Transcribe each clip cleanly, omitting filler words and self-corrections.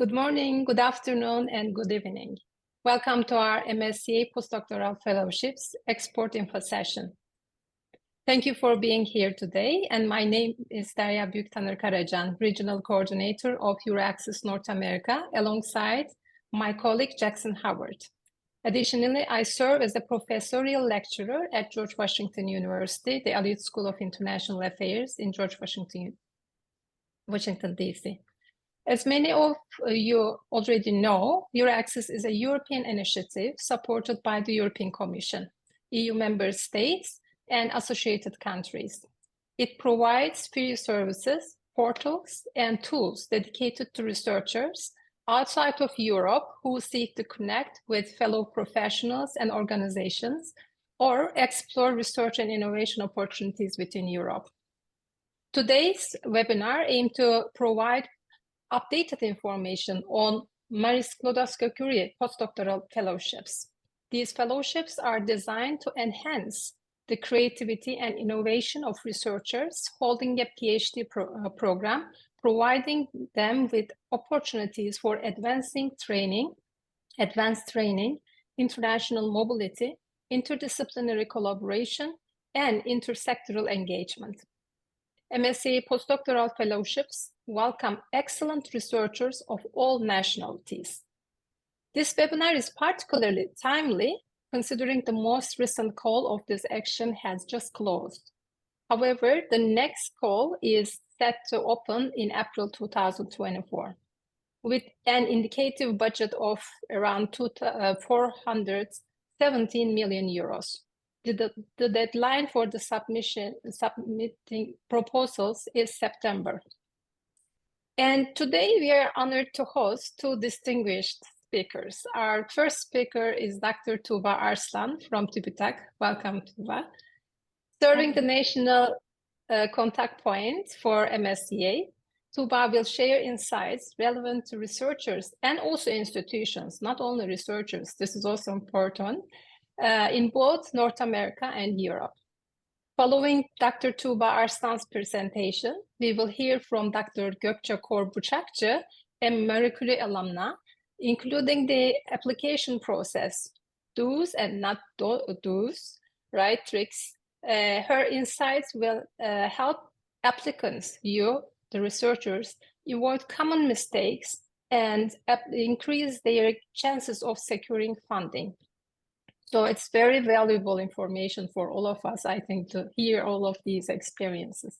Good morning, good afternoon, and good evening. Welcome to our MSCA Postdoctoral Fellowships Export Info session. Thank you for being here today, and my name is Derya Büyüktanır-Karacan, Regional Coordinator of EURAXESS North America, alongside my colleague Jackson Howard. Additionally, I serve as a professorial lecturer at George Washington University, the Elliott School of International Affairs in George Washington, D.C. As many of you already know, EURAXESS is a European initiative supported by the European Commission, EU member states, and associated countries. It provides free services, portals, and tools dedicated to researchers outside of Europe who seek to connect with fellow professionals and organizations or explore research and innovation opportunities within Europe. Today's webinar aims to provide updated information on Marie Skłodowska-Curie Postdoctoral Fellowships. These fellowships are designed to enhance the creativity and innovation of researchers holding a PhD program, providing them with opportunities for advanced training, international mobility, interdisciplinary collaboration, and intersectoral engagement. MSCA Postdoctoral Fellowships welcome excellent researchers of all nationalities. This webinar is particularly timely considering the most recent call of this action has just closed. However, the next call is set to open in April 2024 with an indicative budget of around 417 million euros. The deadline for the submitting proposals is September. And today we are honored to host two distinguished speakers. Our first speaker is Dr. Tuğba Arslan from TÜBİTAK. Welcome, Tuğba. Serving the National Contact Point for MSCA, Tuğba will share insights relevant to researchers and also institutions, not only researchers, this is also important, in both North America and Europe. Following Dr. Tuğba Arslan's presentation, we will hear from Dr. Gokce Kor Bicakci, a Marie Curie alumna, including the application process, do's and not do's, right, tricks. Her insights will help applicants, you, the researchers, avoid common mistakes and increase their chances of securing funding. So it's very valuable information for all of us, I think, to hear all of these experiences.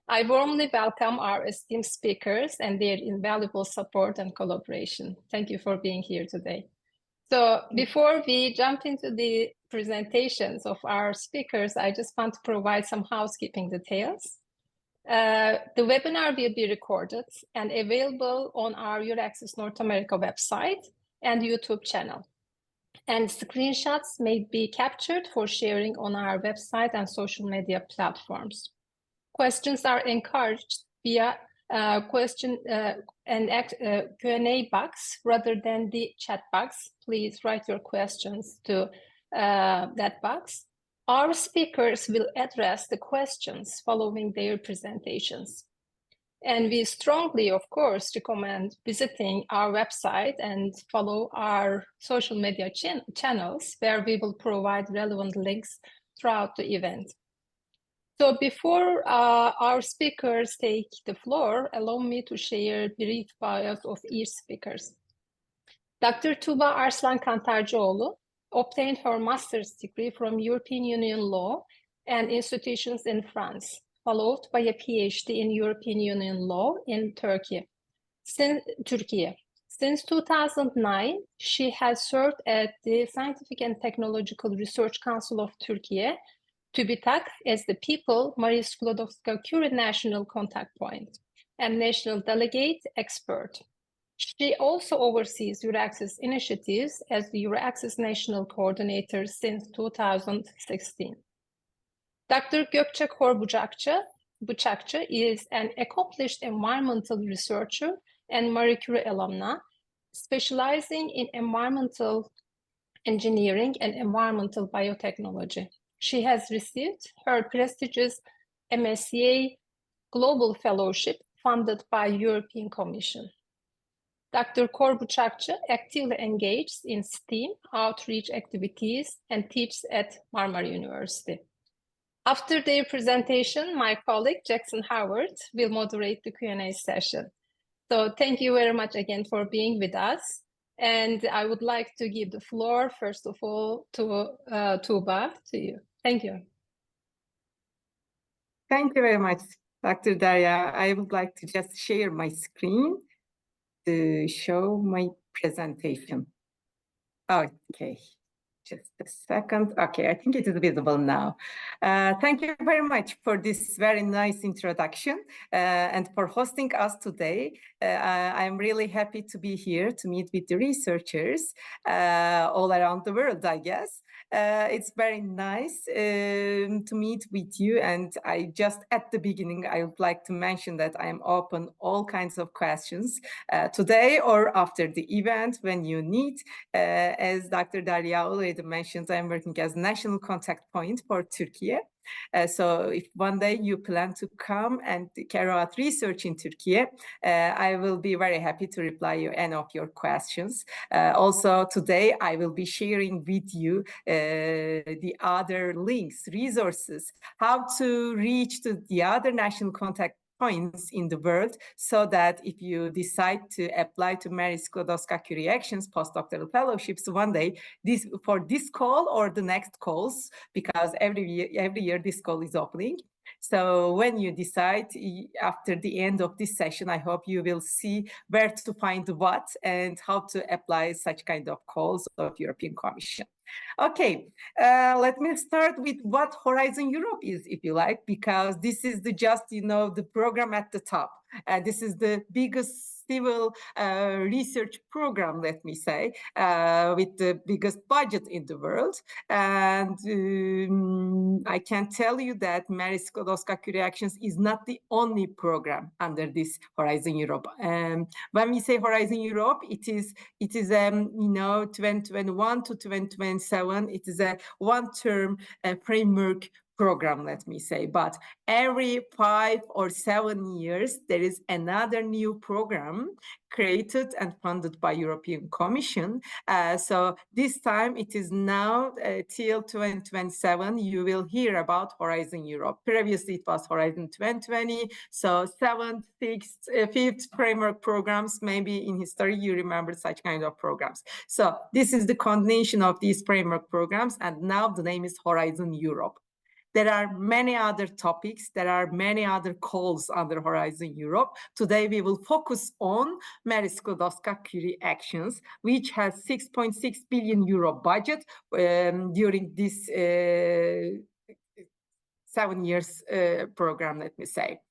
I warmly welcome our esteemed speakers and their invaluable support and collaboration. Thank you for being here today. So before we jump into the presentations of our speakers, I just want to provide some housekeeping details. The webinar will be recorded and available on our EURAXESS North America website and YouTube channel. And screenshots may be captured for sharing on our website and social media platforms. Questions are encouraged via Q&A box rather than the chat box. Please write your questions to that box. Our speakers will address the questions following their presentations. And we strongly, of course, recommend visiting our website and follow our social media channels where we will provide relevant links throughout the event. So before our speakers take the floor, allow me to share brief bios of each speaker. Dr. Tuğba Arslan Kantarcıoğlu obtained her master's degree from European Union law and institutions in France, followed by a PhD in European Union law in Turkey. Since 2009, she has served at the Scientific and Technological Research Council of Turkey, TÜBİTAK, as the People Marie Skłodowska-Curie National Contact Point and National Delegate Expert. She also oversees EURAXESS initiatives as the EURAXESS National Coordinator since 2016. Dr. Gokce Kor Bicakci is an accomplished environmental researcher and Marie Curie alumna, specializing in environmental engineering and environmental biotechnology. She has received her prestigious MSCA Global Fellowship funded by European Commission. Dr. Kor Bicakci actively engages in STEAM outreach activities and teaches at Marmara University. After their presentation, my colleague Jackson Howard will moderate the Q&A session. So thank you very much again for being with us. And I would like to give the floor, first of all, to Tuğba, to you. Thank you. Thank you very much, Dr. Derya. I would like to just share my screen to show my presentation. Okay. Just a second. Okay, I think it is visible now. Thank you very much for this very nice introduction and for hosting us today. I'm really happy to be here to meet with the researchers all around the world, I guess. It's very nice to meet with you, and I just at the beginning I would like to mention that I am open all kinds of questions today or after the event when you need. As Dr. Derya already mentioned, I'm working as National Contact Point for Turkey. So if one day you plan to come and carry out research in Turkey, I will be very happy to reply you any of your questions. Also today I will be sharing with you the other links, resources, how to reach to the other national contact points in the world, so that if you decide to apply to Marie Skłodowska-Curie Actions Postdoctoral Fellowships one day, for this call or the next calls, because every year this call is opening. So when you decide after the end of this session, I hope you will see where to find what and how to apply such kind of calls of European Commission. Okay, let me start with what Horizon Europe is, if you like, because this is the program at the top. This is the biggest civil research program, let me say, with the biggest budget in the world. And I can tell you that Marie Skłodowska-Curie Actions is not the only program under this Horizon Europe. When we say Horizon Europe, it is 2021 to 2027. It is a one-term framework program, let me say, but every 5 or 7 years there is another new program created and funded by European Commission. So this time it is now till 2027 you will hear about Horizon Europe. Previously it was Horizon 2020, so 7th, 6th, 5th framework programs. Maybe in history you remember such kind of programs. So this is the combination of these framework programs, and now the name is Horizon Europe. There are many other topics, there are many other calls under Horizon Europe. Today we will focus on Marie Skłodowska-Curie Actions, which has 6.6 billion euro budget during this 7 years program, let me say.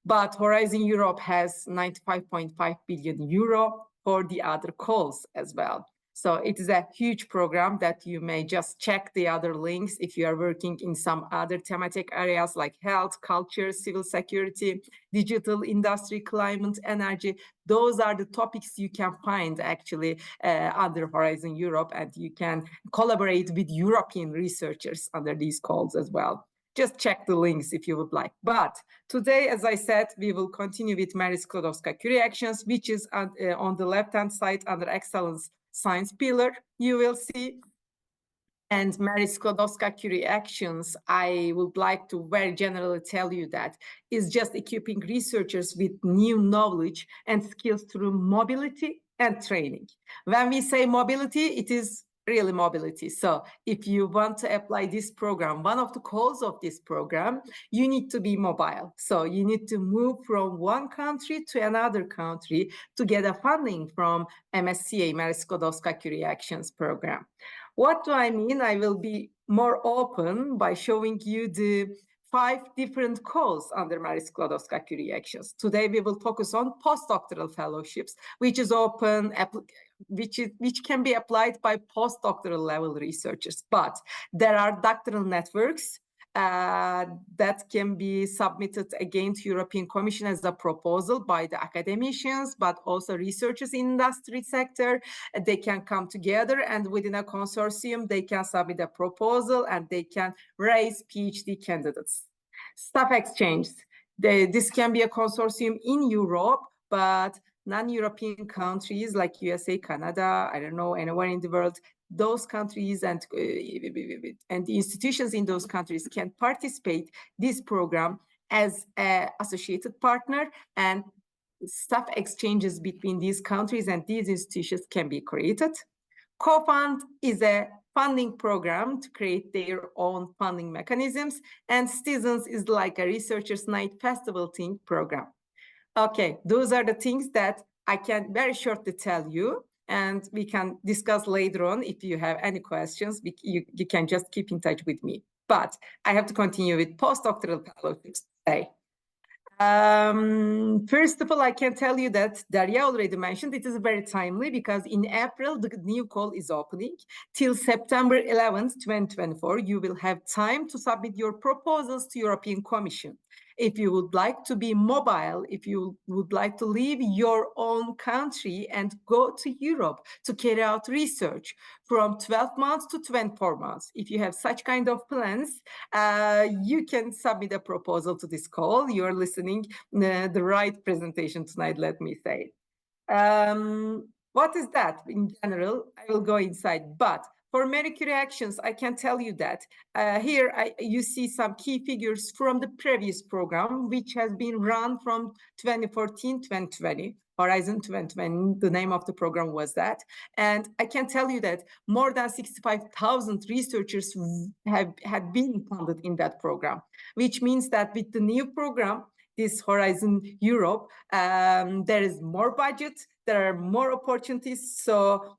But Horizon Europe has 95.5 billion euro for the other calls as well. So it is a huge program that you may just check the other links if you are working in some other thematic areas like health, culture, civil security, digital industry, climate, energy. Those are the topics you can find actually under Horizon Europe, and you can collaborate with European researchers under these calls as well. Just check the links if you would like. But today, as I said, we will continue with Marie Skłodowska-Curie Actions, which is on the left-hand side under Excellence Science pillar, you will see. And Marie Skłodowska-Curie Actions, I would like to very generally tell you that is just equipping researchers with new knowledge and skills through mobility and training. When we say mobility, it is really mobility. So if you want to apply this program, one of the goals of this program, you need to be mobile. So you need to move from one country to another country to get a funding from MSCA, Marie Skłodowska-Curie Actions program. What do I mean? I will be more open by showing you the 5 different calls under Marie Skłodowska-Curie Actions. Today we will focus on postdoctoral fellowships, which is open, which can be applied by postdoctoral level researchers. But there are doctoral networks that can be submitted again to European Commission as a proposal by the academicians, but also researchers in industry sector. They can come together and within a consortium, they can submit a proposal and they can raise PhD candidates. Staff exchange. This can be a consortium in Europe, but non-European countries like USA, Canada, I don't know, anywhere in the world, those countries and the institutions in those countries can participate this program as an associated partner, and staff exchanges between these countries and these institutions can be created. Co-fund is a funding program to create their own funding mechanisms, and Citizens is like a Researchers Night Festival theme program. Okay, those are the things that I can very shortly tell you, and we can discuss later on. If you have any questions, you can just keep in touch with me. But I have to continue with postdoctoral fellowships today. First of all, I can tell you that Derya already mentioned it is very timely because in April, the new call is opening. Till September 11th, 2024, you will have time to submit your proposals to European Commission. If you would like to be mobile, if you would like to leave your own country and go to Europe to carry out research from 12 months to 24 months, if you have such kind of plans, you can submit a proposal to this call. You're listening the right presentation tonight, let me say. What is that in general? I will go inside, but for Marie Curie Actions, I can tell you that here you see some key figures from the previous program, which has been run from 2014-2020, Horizon 2020, the name of the program was that. And I can tell you that more than 65,000 researchers have been funded in that program, which means that with the new program, this Horizon Europe, there is more budget, there are more opportunities, so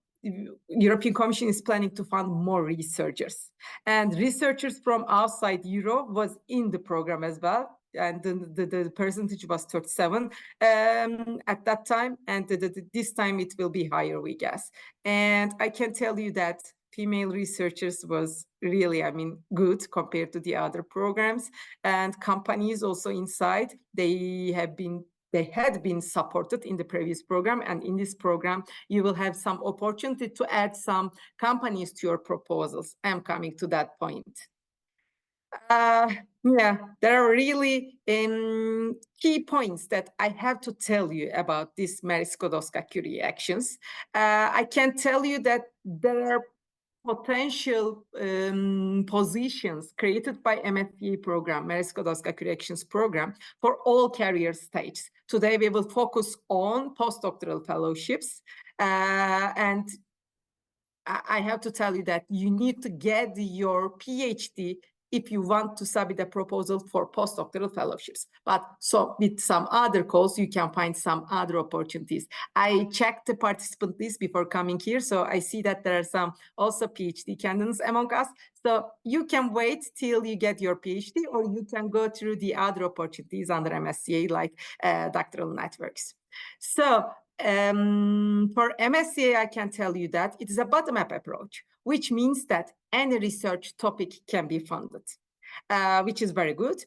European Commission is planning to fund more researchers, and researchers from outside Europe was in the program as well, and the percentage was 37 at that time, and this time it will be higher, we guess. And I can tell you that female researchers was really, I mean, good compared to the other programs, and companies also inside, they had been supported in the previous program, and in this program, you will have some opportunity to add some companies to your proposals. I'm coming to that point. Yeah, there are really key points that I have to tell you about this Marie Skłodowska-Curie Actions. I can tell you that there are potential positions created by MSCA program, Marie Skłodowska-Curie Actions program, for all career stages. Today, we will focus on postdoctoral fellowships. And I have to tell you that you need to get your PhD if you want to submit a proposal for postdoctoral fellowships. But so with some other calls, you can find some other opportunities. I checked the participant list before coming here, so I see that there are some also PhD candidates among us. So you can wait till you get your PhD, or you can go through the other opportunities under MSCA, like doctoral networks. So for MSCA, I can tell you that it is a bottom-up approach, which means that any research topic can be funded, which is very good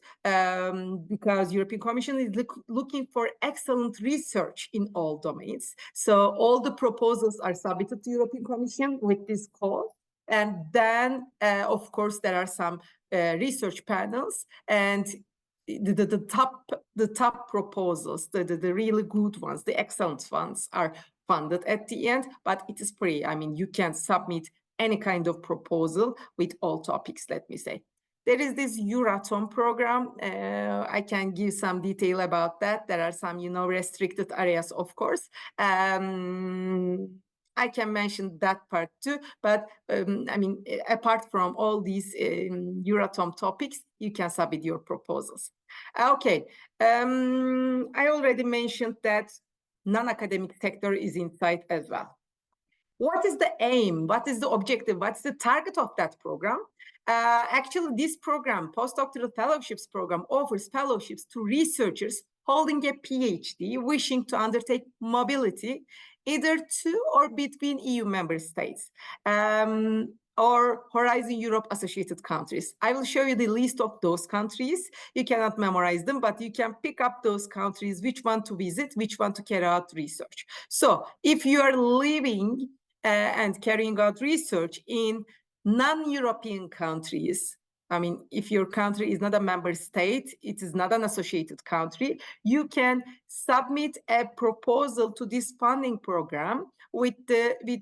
because European Commission is looking for excellent research in all domains. So all the proposals are submitted to European Commission with this call. And then, of course, there are some research panels, and the top proposals, the really good ones, the excellent ones are funded at the end, but it is free. I mean, you can submit any kind of proposal with all topics, let me say. There is this Euratom program. I can give some detail about that. There are some, restricted areas, of course. I can mention that part too, but I mean, apart from all these Euratom topics, you can submit your proposals. Okay, I already mentioned that non-academic sector is inside as well. What is the aim? What is the objective? What's the target of that program? Actually, this program, Postdoctoral Fellowships program, offers fellowships to researchers holding a PhD wishing to undertake mobility either to or between EU member states or Horizon Europe associated countries. I will show you the list of those countries. You cannot memorize them, but you can pick up those countries, which one to visit, which one to carry out research. So if you are living and carrying out research in non-European countries, I mean, if your country is not a member state, it is not an associated country, you can submit a proposal to this funding program with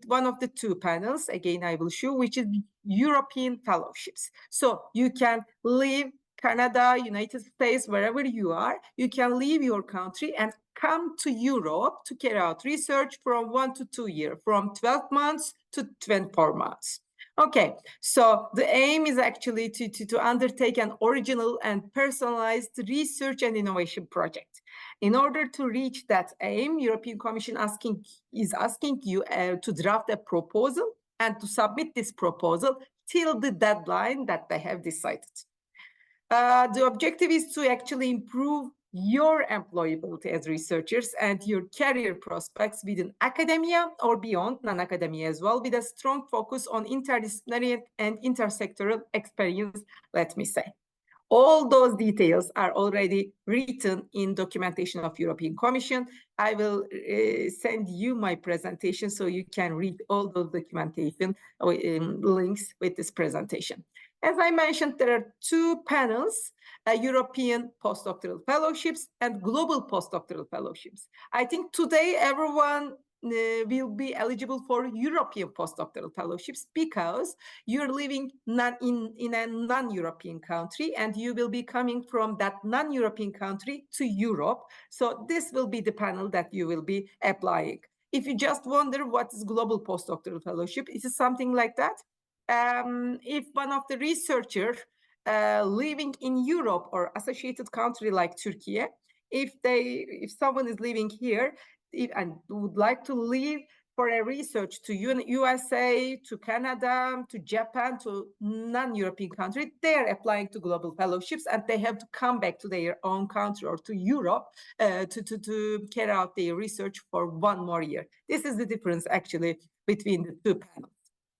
one of the two panels. Again, I will show, which is European Fellowships. So you can leave Canada, United States, wherever you are, you can leave your country and come to Europe to carry out research from 1 to 2 years, from 12 months to 24 months. Okay, so the aim is actually to undertake an original and personalized research and innovation project. In order to reach that aim, European Commission is asking you to draft a proposal and to submit this proposal till the deadline that they have decided. The objective is to actually improve your employability as researchers and your career prospects within academia or beyond, non-academia as well, with a strong focus on interdisciplinary and intersectoral experience, let me say. All those details are already written in documentation of European Commission. I will send you my presentation so you can read all those documentation links with this presentation. As I mentioned, there are two panels, European Postdoctoral Fellowships and Global Postdoctoral Fellowships. I think today everyone will be eligible for European Postdoctoral Fellowships because you're living in a non-European country and you will be coming from that non-European country to Europe. So this will be the panel that you will be applying. If you just wonder what is Global Postdoctoral Fellowship, it is something like that. If one of the researchers living in Europe or associated country like Turkey, if someone is living here and would like to leave for a research to USA, to Canada, to Japan, to non-European country, they are applying to global fellowships and they have to come back to their own country or to Europe to carry out their research for 1 more year. This is the difference actually between the two panels.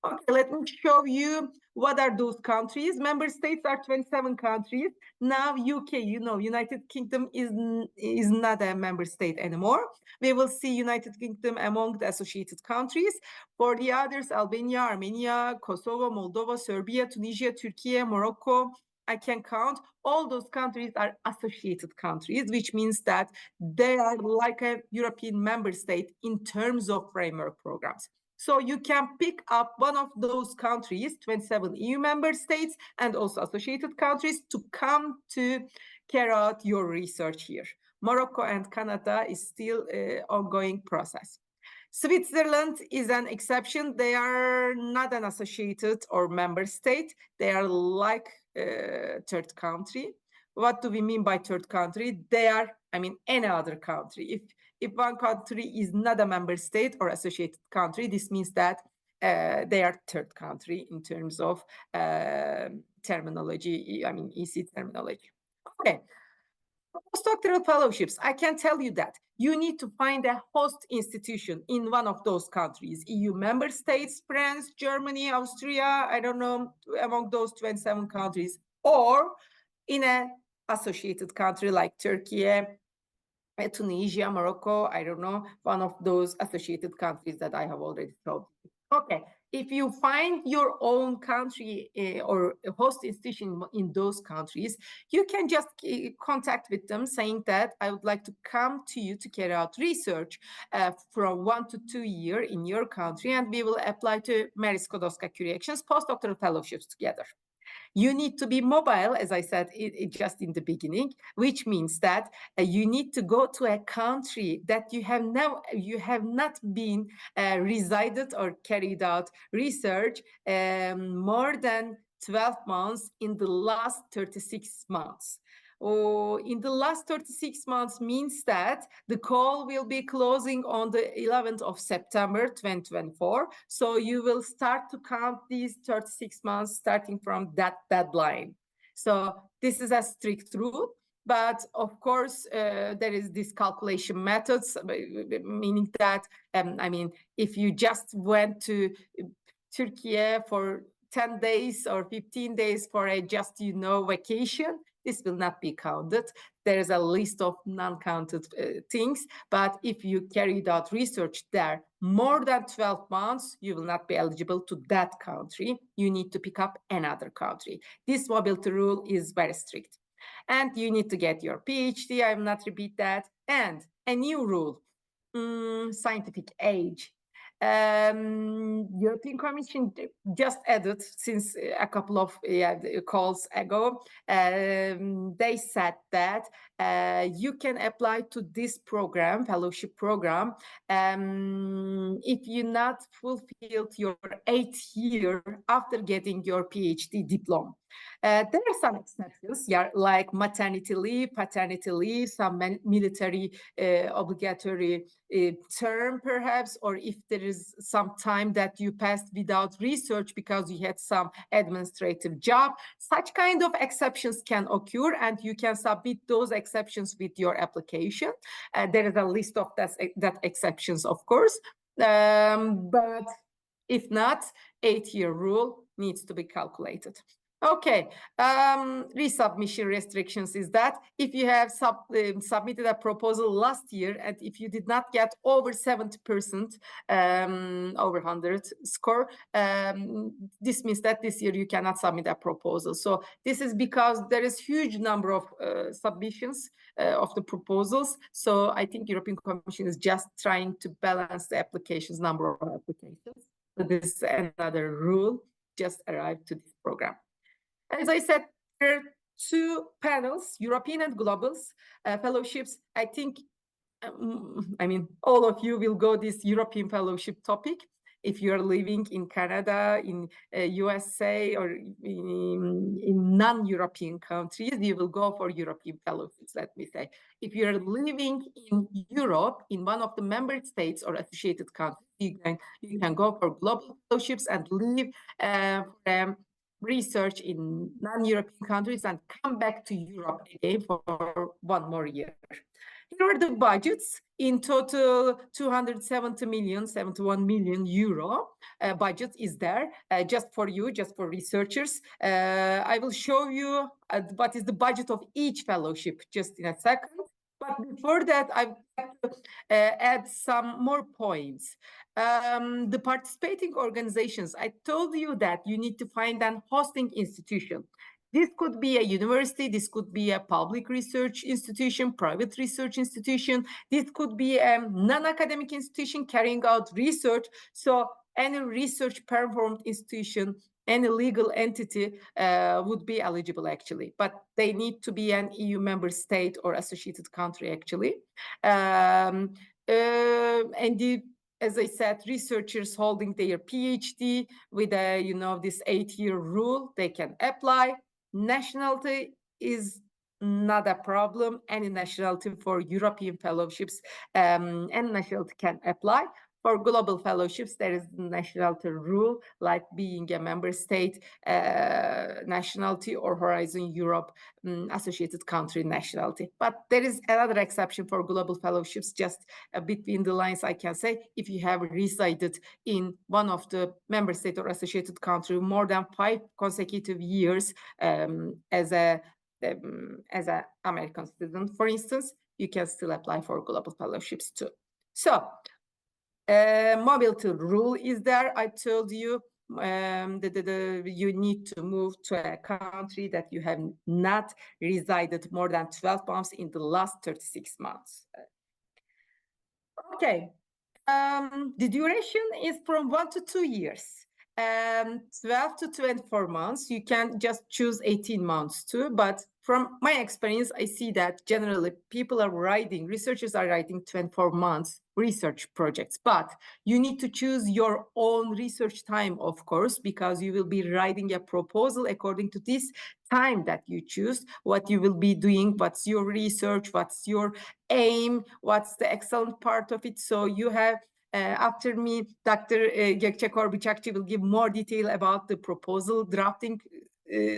Okay, let me show you what are those countries. Member states are 27 countries. Now UK, United Kingdom is not a member state anymore. We will see United Kingdom among the associated countries. For the others, Albania, Armenia, Kosovo, Moldova, Serbia, Tunisia, Turkey, Morocco, I can count. All those countries are associated countries, which means that they are like a European member state in terms of framework programs. So you can pick up one of those countries, 27 EU member states and also associated countries, to come to carry out your research here. Morocco and Canada is still an ongoing process. Switzerland is an exception. They are not an associated or member state. They are like third country. What do we mean by third country? They are, any other country. If one country is not a member state or associated country, this means that they are third country in terms of terminology, EC terminology. Okay. Postdoctoral fellowships, I can tell you that you need to find a host institution in one of those countries, EU member states, France, Germany, Austria, I don't know, among those 27 countries, or in an associated country like Turkey, Tunisia, Morocco, I don't know, one of those associated countries that I have already told you. Okay, if you find your own country or a host institution in those countries, you can just contact with them saying that I would like to come to you to carry out research from 1 to 2 years in your country, and we will apply to Marie Skłodowska-Curie Actions postdoctoral fellowships together. You need to be mobile, as I said just in the beginning, which means that you need to go to a country that you have not been resided or carried out research more than 12 months in the last 36 months. In the last 36 months means that the call will be closing on the 11th of September 2024. So you will start to count these 36 months starting from that deadline. So this is a strict rule. But of course, there is this calculation methods, meaning that, if you just went to Turkey for 10 days or 15 days for a vacation, this will not be counted. There is a list of non-counted things, but if you carried out research there more than 12 months, you will not be eligible to that country. You need to pick up another country. This mobility rule is very strict. And you need to get your PhD. I will not repeat that. And a new rule, scientific age. European Commission just added since a couple of calls ago, they said that you can apply to this program, fellowship program, if you not fulfilled your 8th year after getting your PhD diploma. There are some exceptions, yeah, like maternity leave, paternity leave, some military obligatory term perhaps, or if there is some time that you passed without research because you had some administrative job. Such kind of exceptions can occur, and you can submit those exceptions with your application. There is a list of that exceptions, of course, but if not, 8-year rule needs to be calculated. Okay, resubmission restrictions is that if you have submitted a proposal last year and if you did not get over 70%, over 100 score, this means that this year you cannot submit a proposal. So this is because there is huge number of submissions of the proposals. So I think European Commission is just trying to balance the applications, number of applications. So this is another rule just arrived to this program. As I said, there are 2 panels, European and global fellowships. I think, I mean, all of you will go this European fellowship topic. If you're living in Canada, in USA, or in non-European countries, you will go for European fellowships, let me say. If you're living in Europe, in one of the member states or associated countries, you can go for global fellowships and live for research in non-European countries and come back to Europe again for 1 more year. Here are the budgets. In total, 270 million, 71 million euro budget is there just for you, just for researchers. I will show you what is the budget of each fellowship just in a second. But before that, I would like to add some more points. The participating organizations, I told you that you need to find an hosting institution. This could be a university, this could be a public research institution, private research institution, this could be a non-academic institution carrying out research. So any research performed institution, any legal entity would be eligible actually, but they need to be an EU member state or associated country actually. As I said, researchers holding their PhD with a, this 8-year rule, they can apply. Nationality is not a problem. Any nationality for European fellowships, and nationality can apply. For global fellowships, there is the nationality rule, like being a member state nationality or Horizon Europe associated country nationality. But there is another exception for global fellowships, just between the lines, I can say, if you have resided in one of the member state or associated country more than 5 consecutive years as a American citizen, for instance, you can still apply for global fellowships too. So, mobility rule is there. I told you you need to move to a country that you have not resided more than 12 months in the last 36 months. Okay, the duration is from 1 to 2 years. 12 to 24 months, you can just choose 18 months too, but from my experience, I see that generally people are writing, researchers are writing 24 months research projects, but you need to choose your own research time, of course, because you will be writing a proposal according to this time that you choose, what you will be doing, what's your research, what's your aim, what's the excellent part of it. So you have after me, Dr. Gokce Kor Bicakci will give more detail about the proposal drafting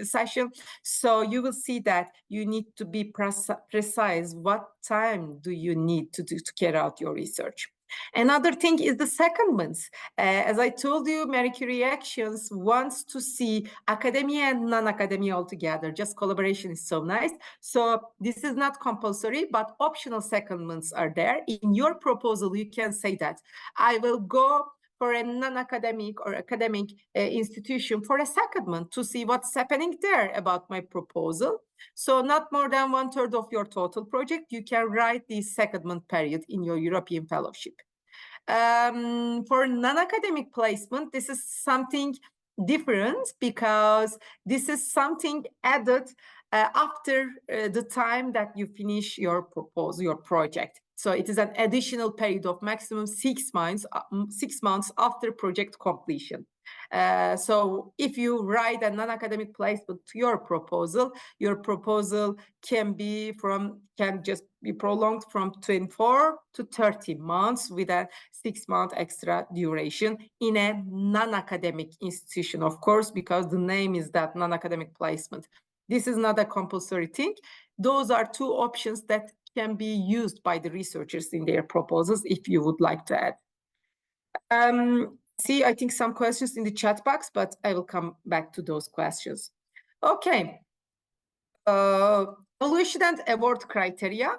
session. So you will see that you need to be precise. What time do you need to carry out your research? Another thing is the secondments. As I told you, Marie Curie Actions wants to see academia and non-academia all together. Just collaboration is so nice. So this is not compulsory, but optional secondments are there. In your proposal, you can say that I will go for a non-academic or academic institution for a secondment to see what's happening there about my proposal. So not more than 1/3 of your total project, you can write the secondment period in your European fellowship. For non-academic placement, this is something different because this is something added after the time that you finish your proposal, your project. So it is an additional period of maximum 6 months, 6 months after project completion. So if you write a non-academic placement to your proposal can just be prolonged from 24 to 30 months with a 6-month extra duration in a non-academic institution, of course, because the name is that non-academic placement. This is not a compulsory thing. Those are 2 options that can be used by the researchers in their proposals if you would like to add. See, I think some questions in the chat box, but I will come back to those questions. Okay. Evaluation and award criteria.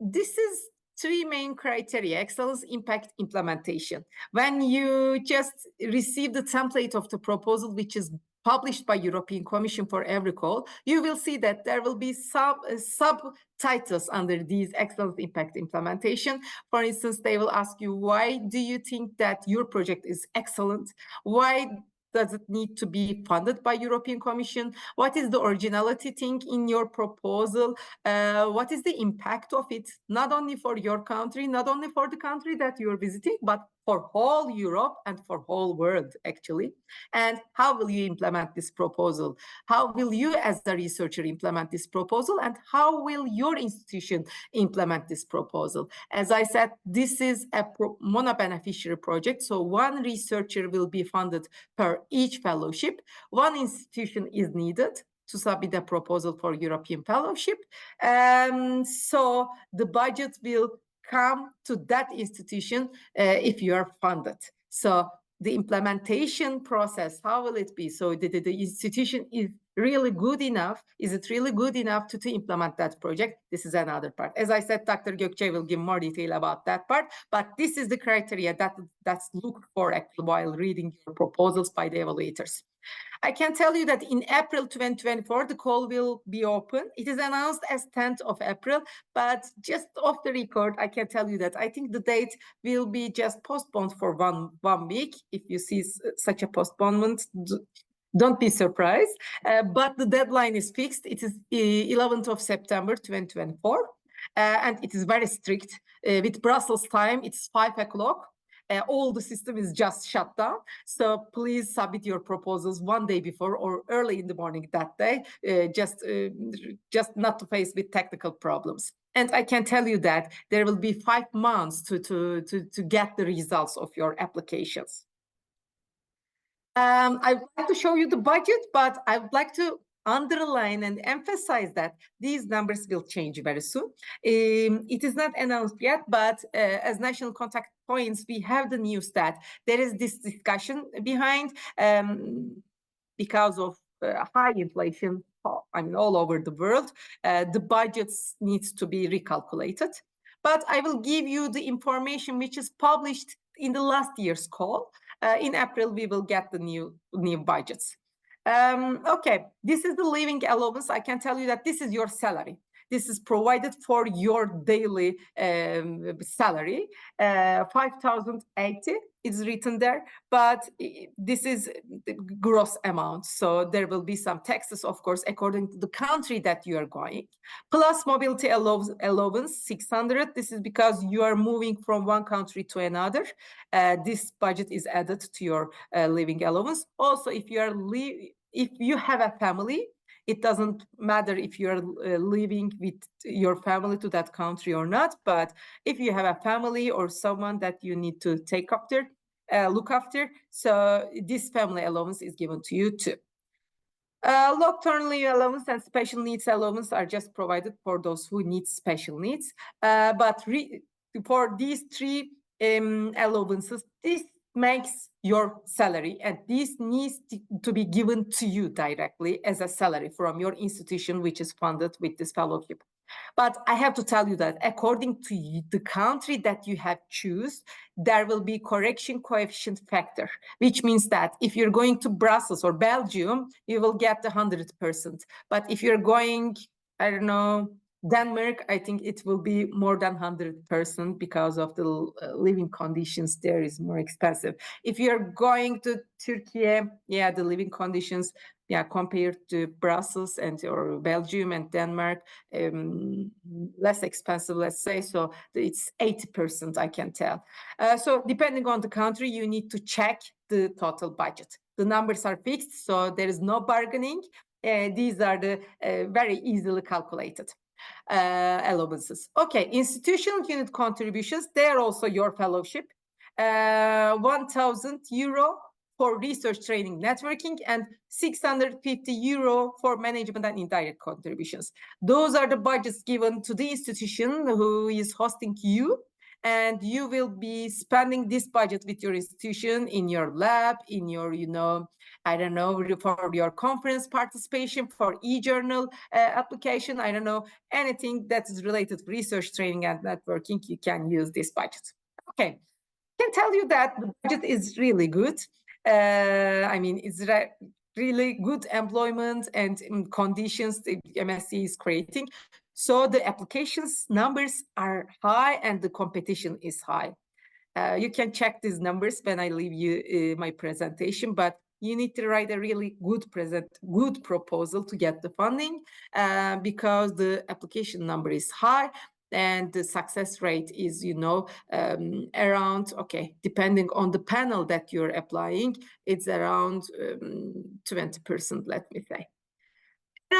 This is 3 main criteria: excellence, impact, implementation. When you just receive the template of the proposal, which is published by European Commission for every call, you will see that there will be subtitles under these excellence, impact, implementation. For instance, they will ask you, why do you think that your project is excellent? Why does it need to be funded by European Commission? What is the originality thing in your proposal? What is the impact of it, not only for your country, not only for the country that you're visiting, but for whole Europe and for whole world, actually? And how will you implement this proposal? How will you as a researcher implement this proposal? And how will your institution implement this proposal? As I said, this is a mono-beneficiary project, so 1 researcher will be funded per each fellowship. 1 institution is needed to submit a proposal for European fellowship. So the budget will come to that institution if you are funded. So the implementation process, how will it be? So the institution is really good enough? Is it really good enough to implement that project? This is another part. As I said, Dr. Gokce will give more detail about that part, but this is the criteria that's looked for actually while reading your proposals by the evaluators. I can tell you that in April 2024, the call will be open. It is announced as 10th of April, but just off the record, I can tell you that I think the date will be just postponed for one week. If you see such a postponement, don't be surprised. But the deadline is fixed. It is 11th of September 2024, and it is very strict. With Brussels time, it's 5 o'clock. All the system is just shut down. So please submit your proposals 1 day before or early in the morning that day, just not to face with technical problems. And I can tell you that there will be 5 months to get the results of your applications. I would like to show you the budget, but I would like to underline and emphasize that these numbers will change very soon. It is not announced yet, but as National Contact Points, we have the news that there is this discussion behind because of high inflation, I mean, all over the world. The budgets needs to be recalculated. But I will give you the information which is published in the last year's call. In April, we will get the new budgets. Okay, this is the living allowance. I can tell you that this is your salary. This is provided for your daily salary. 5,080 is written there, but this is the gross amount. So there will be some taxes, of course, according to the country that you are going. Plus mobility allowance, 600. This is because you are moving from one country to another. This budget is added to your living allowance. Also, if you have a family, it doesn't matter if you're living with your family to that country or not, but if you have a family or someone that you need to look after, so this family allowance is given to you too. Long-term leave allowance and special needs allowance are just provided for those who need special needs, but for these three allowances, this makes your salary, and this needs to be given to you directly as a salary from your institution, which is funded with this fellowship. But I have to tell you that according to the country that you have choose, there will be correction coefficient factor, which means that if you're going to Brussels or Belgium, you will get the 100%. But if you're going, I don't know, Denmark, I think it will be more than 100% because of the living conditions there is more expensive. If you're going to Turkey, yeah, the living conditions, yeah, compared to Brussels and or Belgium and Denmark, less expensive, let's say. So it's 80%, I can tell. So depending on the country, you need to check the total budget. The numbers are fixed, so there is no bargaining. These are the very easily calculated allowances. Okay, institutional unit contributions, they are also your fellowship. 1,000 euro for research training networking and 650 euro for management and indirect contributions. Those are the budgets given to the institution who is hosting you, and you will be spending this budget with your institution in your lab, in your, I don't know, for your conference participation, for e-journal application, I don't know, anything that is related to research training and networking, you can use this budget. Okay, I can tell you that the budget is really good. I mean, it's really good employment and conditions the MSc is creating. So the applications numbers are high and the competition is high. You can check these numbers when I leave you my presentation, but you need to write a really good proposal to get the funding because the application number is high and the success rate is, around, okay, depending on the panel that you're applying, it's around 20%, let me say.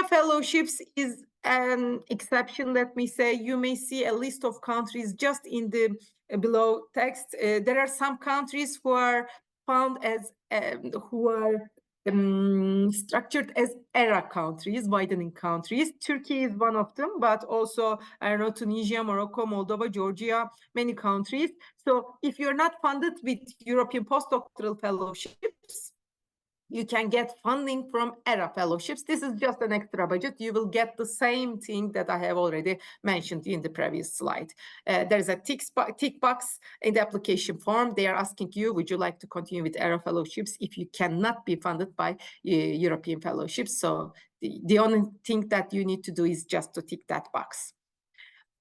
Fellowships is an exception, let me say. You may see a list of countries just in the below text. There are some countries who are found as structured as ERA countries, widening countries. Turkey is one of them, but also, I don't know, Tunisia, Morocco, Moldova, Georgia, many countries. So if you're not funded with European Postdoctoral Fellowships, you can get funding from ERA fellowships. This is just an extra budget. You will get the same thing that I have already mentioned in the previous slide. There's a tick box in the application form. They are asking you, would you like to continue with ERA fellowships if you cannot be funded by European fellowships? So the only thing that you need to do is just to tick that box.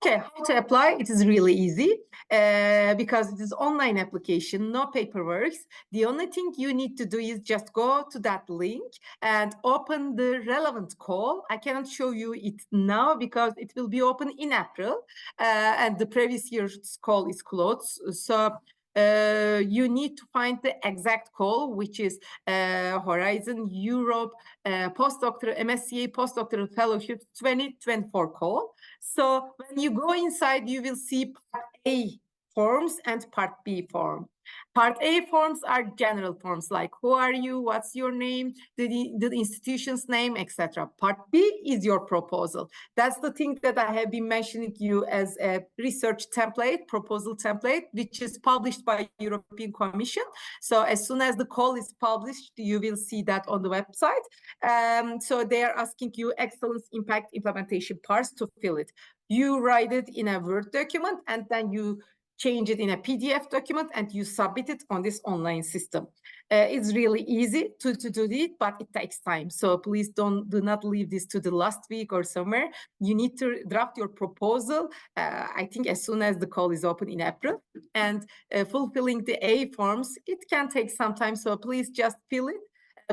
Okay, how to apply? It is really easy because it is online application, no paperwork. The only thing you need to do is just go to that link and open the relevant call. I cannot show you it now because it will be open in April and the previous year's call is closed. So you need to find the exact call, which is Horizon Europe Postdoctoral MSCA Postdoctoral Fellowships 2024 call. So when you go inside, you will see Part A forms and Part B form. Part A forms are general forms like who are you, what's your name, the institution's name, etc. Part B is your proposal. That's the thing that I have been mentioning to you as a research template, proposal template, which is published by European Commission. So as soon as the call is published, you will see that on the website. So they are asking you excellence, impact, implementation parts to fill it. You write it in a Word document and then you change it in a PDF document and you submit it on this online system. It's really easy to do it, but it takes time. So please do not leave this to the last week or somewhere. You need to draft your proposal, I think as soon as the call is open in April, and fulfilling the A forms, it can take some time. So please just fill it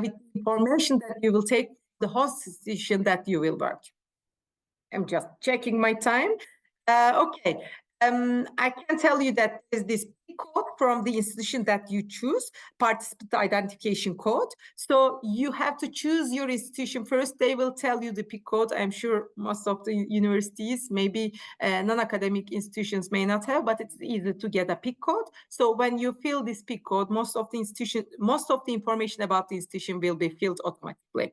with information that you will take the host institution that you will work. I'm just checking my time. Okay. I can tell you that there's this code from the institution that you choose, participant identification code. So you have to choose your institution first. They will tell you the PIC code. I'm sure most of the universities, maybe non-academic institutions may not have, but it's easy to get a PIC code. So when you fill this PIC code, most of the information about the institution will be filled automatically.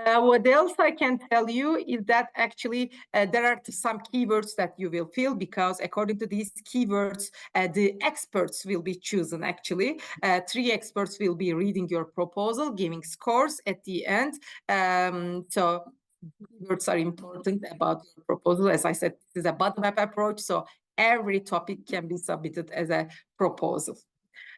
What else I can tell you is that actually there are some keywords that you will fill, because according to these keywords, the experts will be chosen actually. 3 experts will be reading your proposal, giving scores at the end. So keywords are important about your proposal. As I said, this is a bottom-up approach, so every topic can be submitted as a proposal.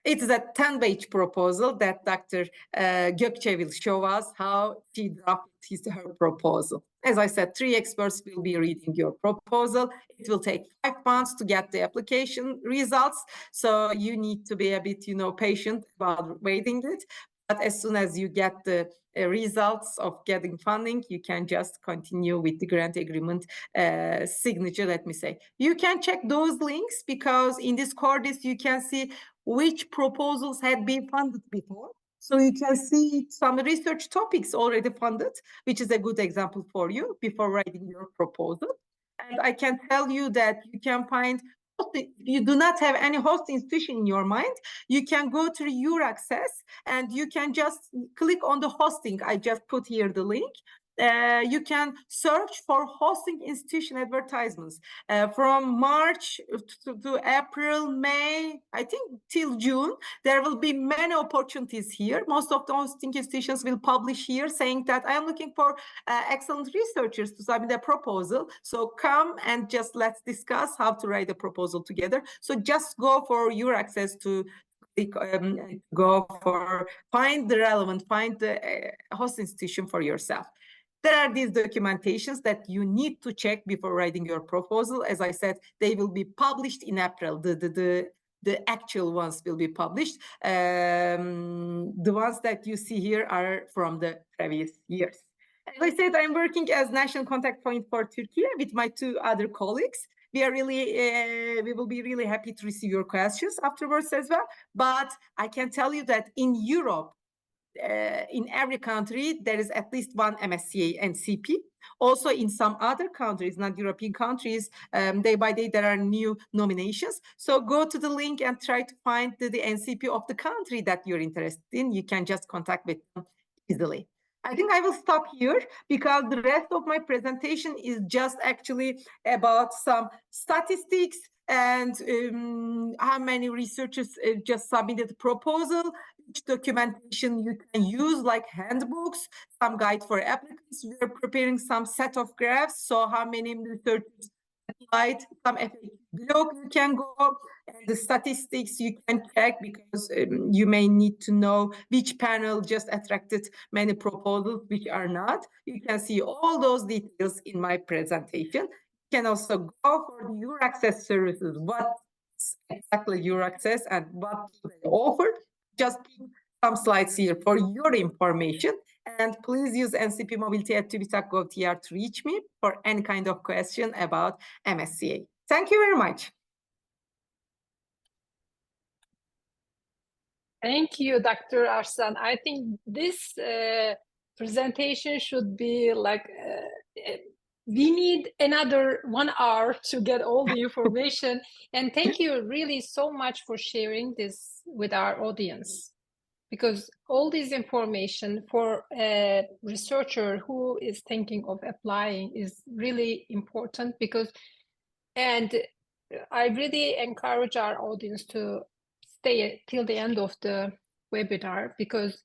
It is a 10-page proposal that Dr. Gokce will show us how she drafted her proposal. As I said, 3 experts will be reading your proposal. It will take 5 months to get the application results, so you need to be a bit, patient about waiting it. But as soon as you get the results of getting funding, you can just continue with the grant agreement signature, let me say. You can check those links, because in this course you can see which proposals had been funded before. So you can see some research topics already funded, which is a good example for you before writing your proposal. And I can tell you that you can find, if you do not have any host institution in your mind, you can go to EURAXESS and you can just click on the hosting. I just put here the link. You can search for hosting institution advertisements from March to April, May, I think till June. There will be many opportunities here. Most of the hosting institutions will publish here saying that I am looking for excellent researchers to submit a proposal. So come and just let's discuss how to write a proposal together. So just go for EURAXESS to go for, find the relevant, find the host institution for yourself. There are these documentations that you need to check before writing your proposal. As I said, they will be published in April. The actual ones will be published. The ones that you see here are from the previous years. As I said, I'm working as National Contact Point for Turkey with my 2 other colleagues. We will be really happy to receive your questions afterwards as well. But I can tell you that in Europe, in every country, there is at least one MSCA NCP. Also, in some other countries, not European countries, day by day, there are new nominations. So go to the link and try to find the NCP of the country that you're interested in. You can just contact with them easily. I think I will stop here, because the rest of my presentation is just actually about some statistics and how many researchers just submitted a proposal, which documentation you can use, like handbooks, some guide for applicants. We are preparing some set of graphs, so how many researchers applied, some FAQ blog you can go, and the statistics you can check, because you may need to know which panel just attracted many proposals, which are not. You can see all those details in my presentation. You can also go for the EURAXESS services, what exactly EURAXESS and what they offer. Just keep some slides here for your information. And please use ncpmobility@tübitak.gov.tr to reach me for any kind of question about MSCA. Thank you very much. Thank you, Dr. Arslan. I think this presentation should be like, we need another 1 hour to get all the information. And thank you really so much for sharing this with our audience, because all this information for a researcher who is thinking of applying is really important. And I really encourage our audience to stay till the end of the webinar, because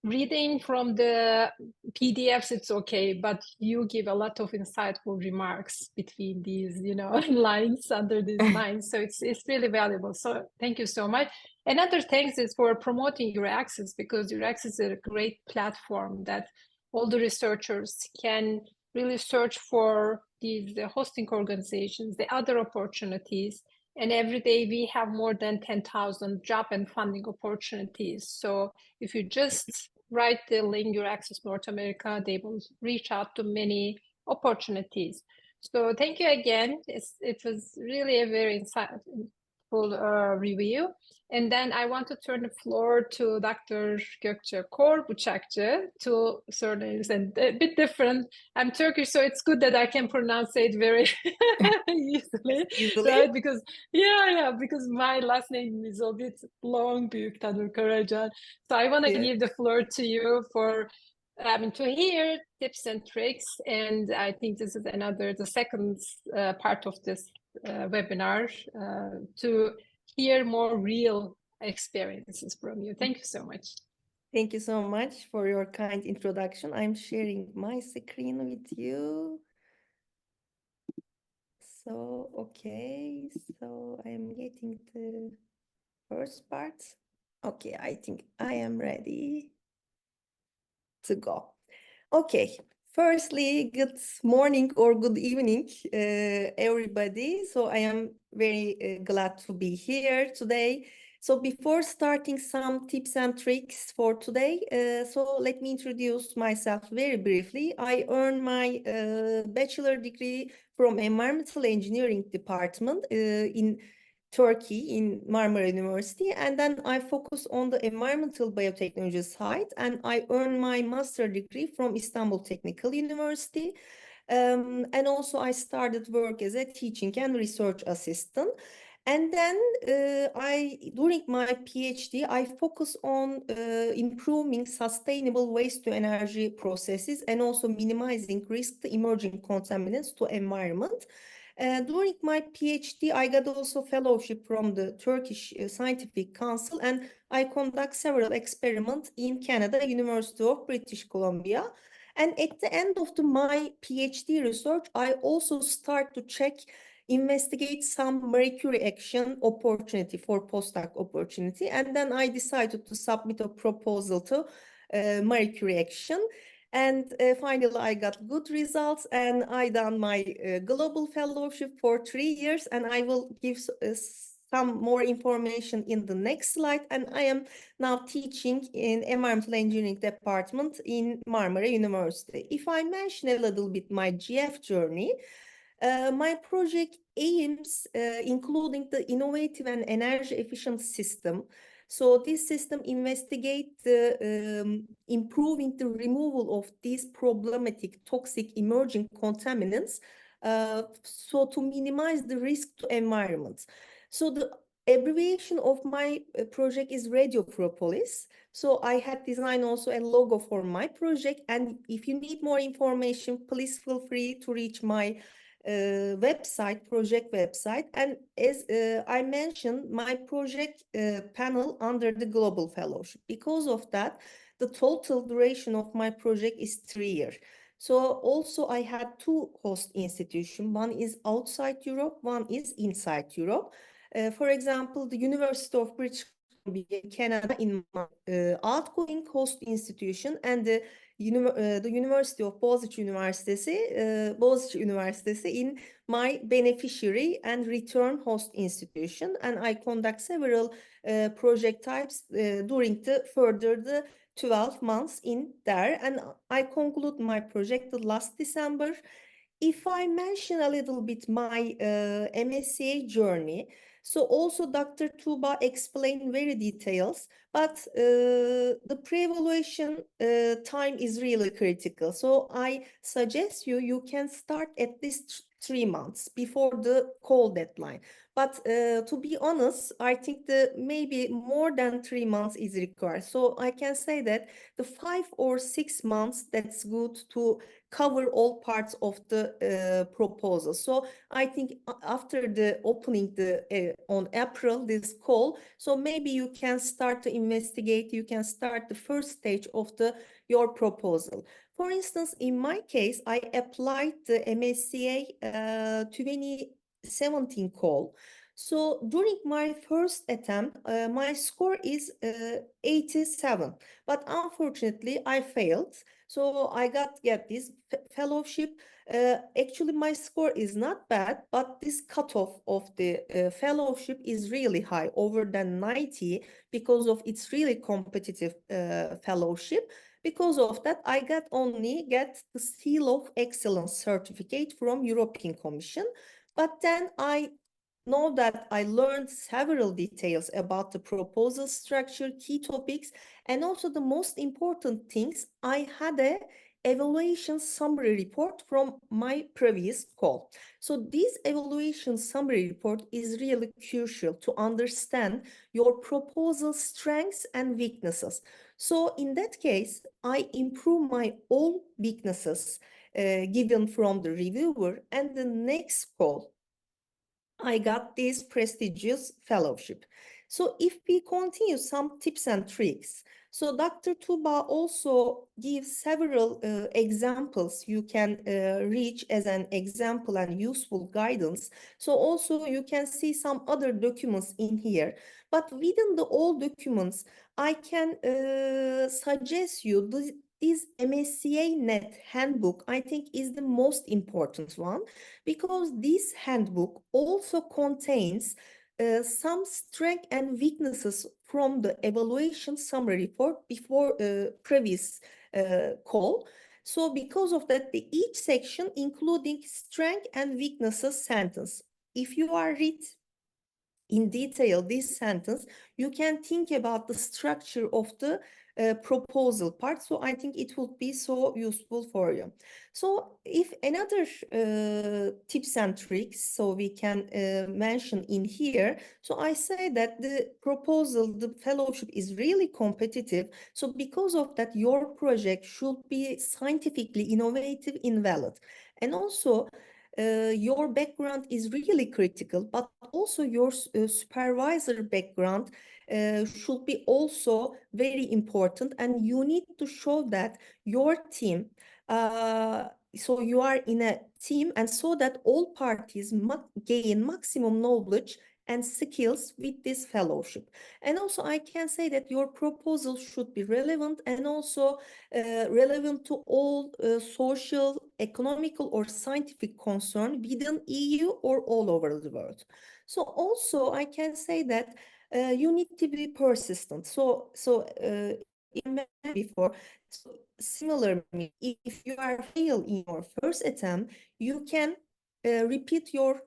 reading from the PDFs, it's okay, but you give a lot of insightful remarks between these, lines, under these lines. So it's really valuable. So thank you so much. Another thanks is for promoting EURAXESS, because EURAXESS is a great platform that all the researchers can really search for the hosting organizations, the other opportunities. And every day we have more than 10,000 job and funding opportunities. So if you just write the link EURAXESS North America, they will reach out to many opportunities. So thank you again. It was really a very insightful review. And then I want to turn the floor to Dr. Gokce Kor Bicakci, to surnames and a bit different. I'm Turkish, so it's good that I can pronounce it very easily. Right? Because because my last name is a bit long, Büyük Tanrı Karacan. So I want to give the floor to you for to hear tips and tricks. And I think this is the second part of this webinar, to hear more real experiences from you. Thank you so much. Thank you so much for your kind introduction. I'm sharing my screen with you. So, okay, so I'm getting the first part. Okay, I think I am ready to go. Okay, firstly, good morning or good evening, everybody. So I am very glad to be here today. So before starting some tips and tricks for today, so let me introduce myself very briefly. I earned my bachelor degree from Environmental Engineering Department in Turkey in Marmara University, and then I focus on the environmental biotechnology side, and I earned my master degree from Istanbul Technical University. And also I started work as a teaching and research assistant. And then during my PhD, I focus on improving sustainable waste to energy processes and also minimizing risk to emerging contaminants to environment. During my PhD, I got also fellowship from the Turkish Scientific Council, and I conduct several experiments in Canada, University of British Columbia. And at the end of my PhD research, I also start to investigate some Marie Curie action opportunity for postdoc opportunity. And then I decided to submit a proposal to Marie Curie action. And finally, I got good results, and I done my global fellowship for 3 years, and I will give some more information in the next slide. And I am now teaching in Environmental Engineering Department in Marmara University. If I mention a little bit my GF journey, my project aims including the innovative and energy efficient system. So this system investigates improving the removal of these problematic toxic emerging contaminants, so to minimize the risk to environment. So the abbreviation of my project is Radiopropolis. So I had designed also a logo for my project, and if you need more information, please feel free to reach my project website. And as I mentioned, my project panel under the Global Fellowship. Because of that, the total duration of my project is 3 years. So also I had 2 host institutions. One is outside Europe, one is inside Europe. For example, the University of British Columbia in Canada in my outgoing host institution, and the University of Boğaziçi Üniversitesi in my beneficiary and return host institution. And I conduct several project types during the 12 months in there. And I conclude my project the last December. If I mention a little bit my MSCA journey, so also Dr. Tuğba explained very details, but the pre-evaluation time is really critical. So I suggest you can start at least 3 months before the call deadline. But to be honest, I think maybe more than 3 months is required. So I can say that the 5 or 6 months, that's good to cover all parts of the proposal. So I think after the opening on April, this call, so maybe you can start to investigate, you can start the first stage of your proposal. For instance, in my case, I applied the MSCA 2017 call. So during my first attempt, my score is 87, but unfortunately I failed. So I get this fellowship. Actually, my score is not bad, but this cutoff of the fellowship is really high, over than 90, because of its really competitive fellowship. Because of that, I only get the Seal of Excellence certificate from European Commission. But then I know that I learned several details about the proposal structure, key topics, and also the most important things, I had a evaluation summary report from my previous call. So this evaluation summary report is really crucial to understand your proposal strengths and weaknesses. So in that case, I improve my all weaknesses given from the reviewer, and the next call, I got this prestigious fellowship. So if we continue some tips and tricks, so Dr. Tuğba also gives several examples you can reach as an example and useful guidance. So also you can see some other documents in here, but within the all documents, I can suggest you this MSCA Net handbook, I think, is the most important one, because this handbook also contains some strengths and weaknesses from the evaluation summary report before previous call. So because of that, each section including strength and weaknesses sentence. If you are read in detail this sentence, you can think about the structure of the proposal part. So I think it would be so useful for you. So if another tips and tricks, so we can mention in here. So I say that the proposal, the fellowship is really competitive. So because of that, your project should be scientifically innovative and valid. And also, your background is really critical, but also your supervisor background should be also very important, and you need to show that your team, so you are in a team, and so that all parties gain maximum knowledge and skills with this fellowship. And also I can say that your proposal should be relevant, and also relevant to all social, economical, or scientific concern within EU or all over the world. So also I can say that you need to be persistent. So before, so similarly, if you are fail in your first attempt, you can repeat your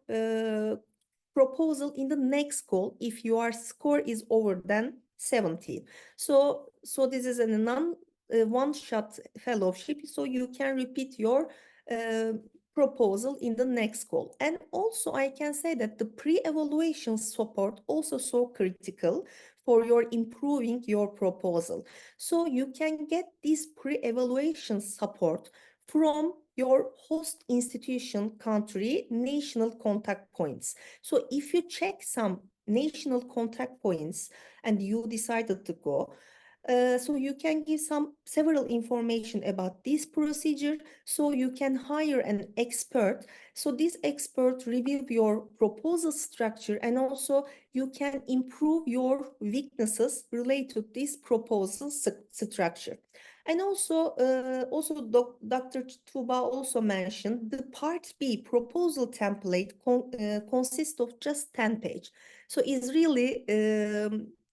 proposal in the next call if your score is over than 70. So this is a one-shot fellowship, so you can repeat your proposal in the next call. And also I can say that the pre-evaluation support also so critical for your improving your proposal. So you can get this pre-evaluation support from your host institution country national contact points. So if you check some national contact points and you decided to go, so you can give several information about this procedure, so you can hire an expert. So this expert review your proposal structure, and also you can improve your weaknesses related to this proposal structure. And also, Dr. Tuğba also mentioned the Part B proposal template consists of just 10 pages. So it's really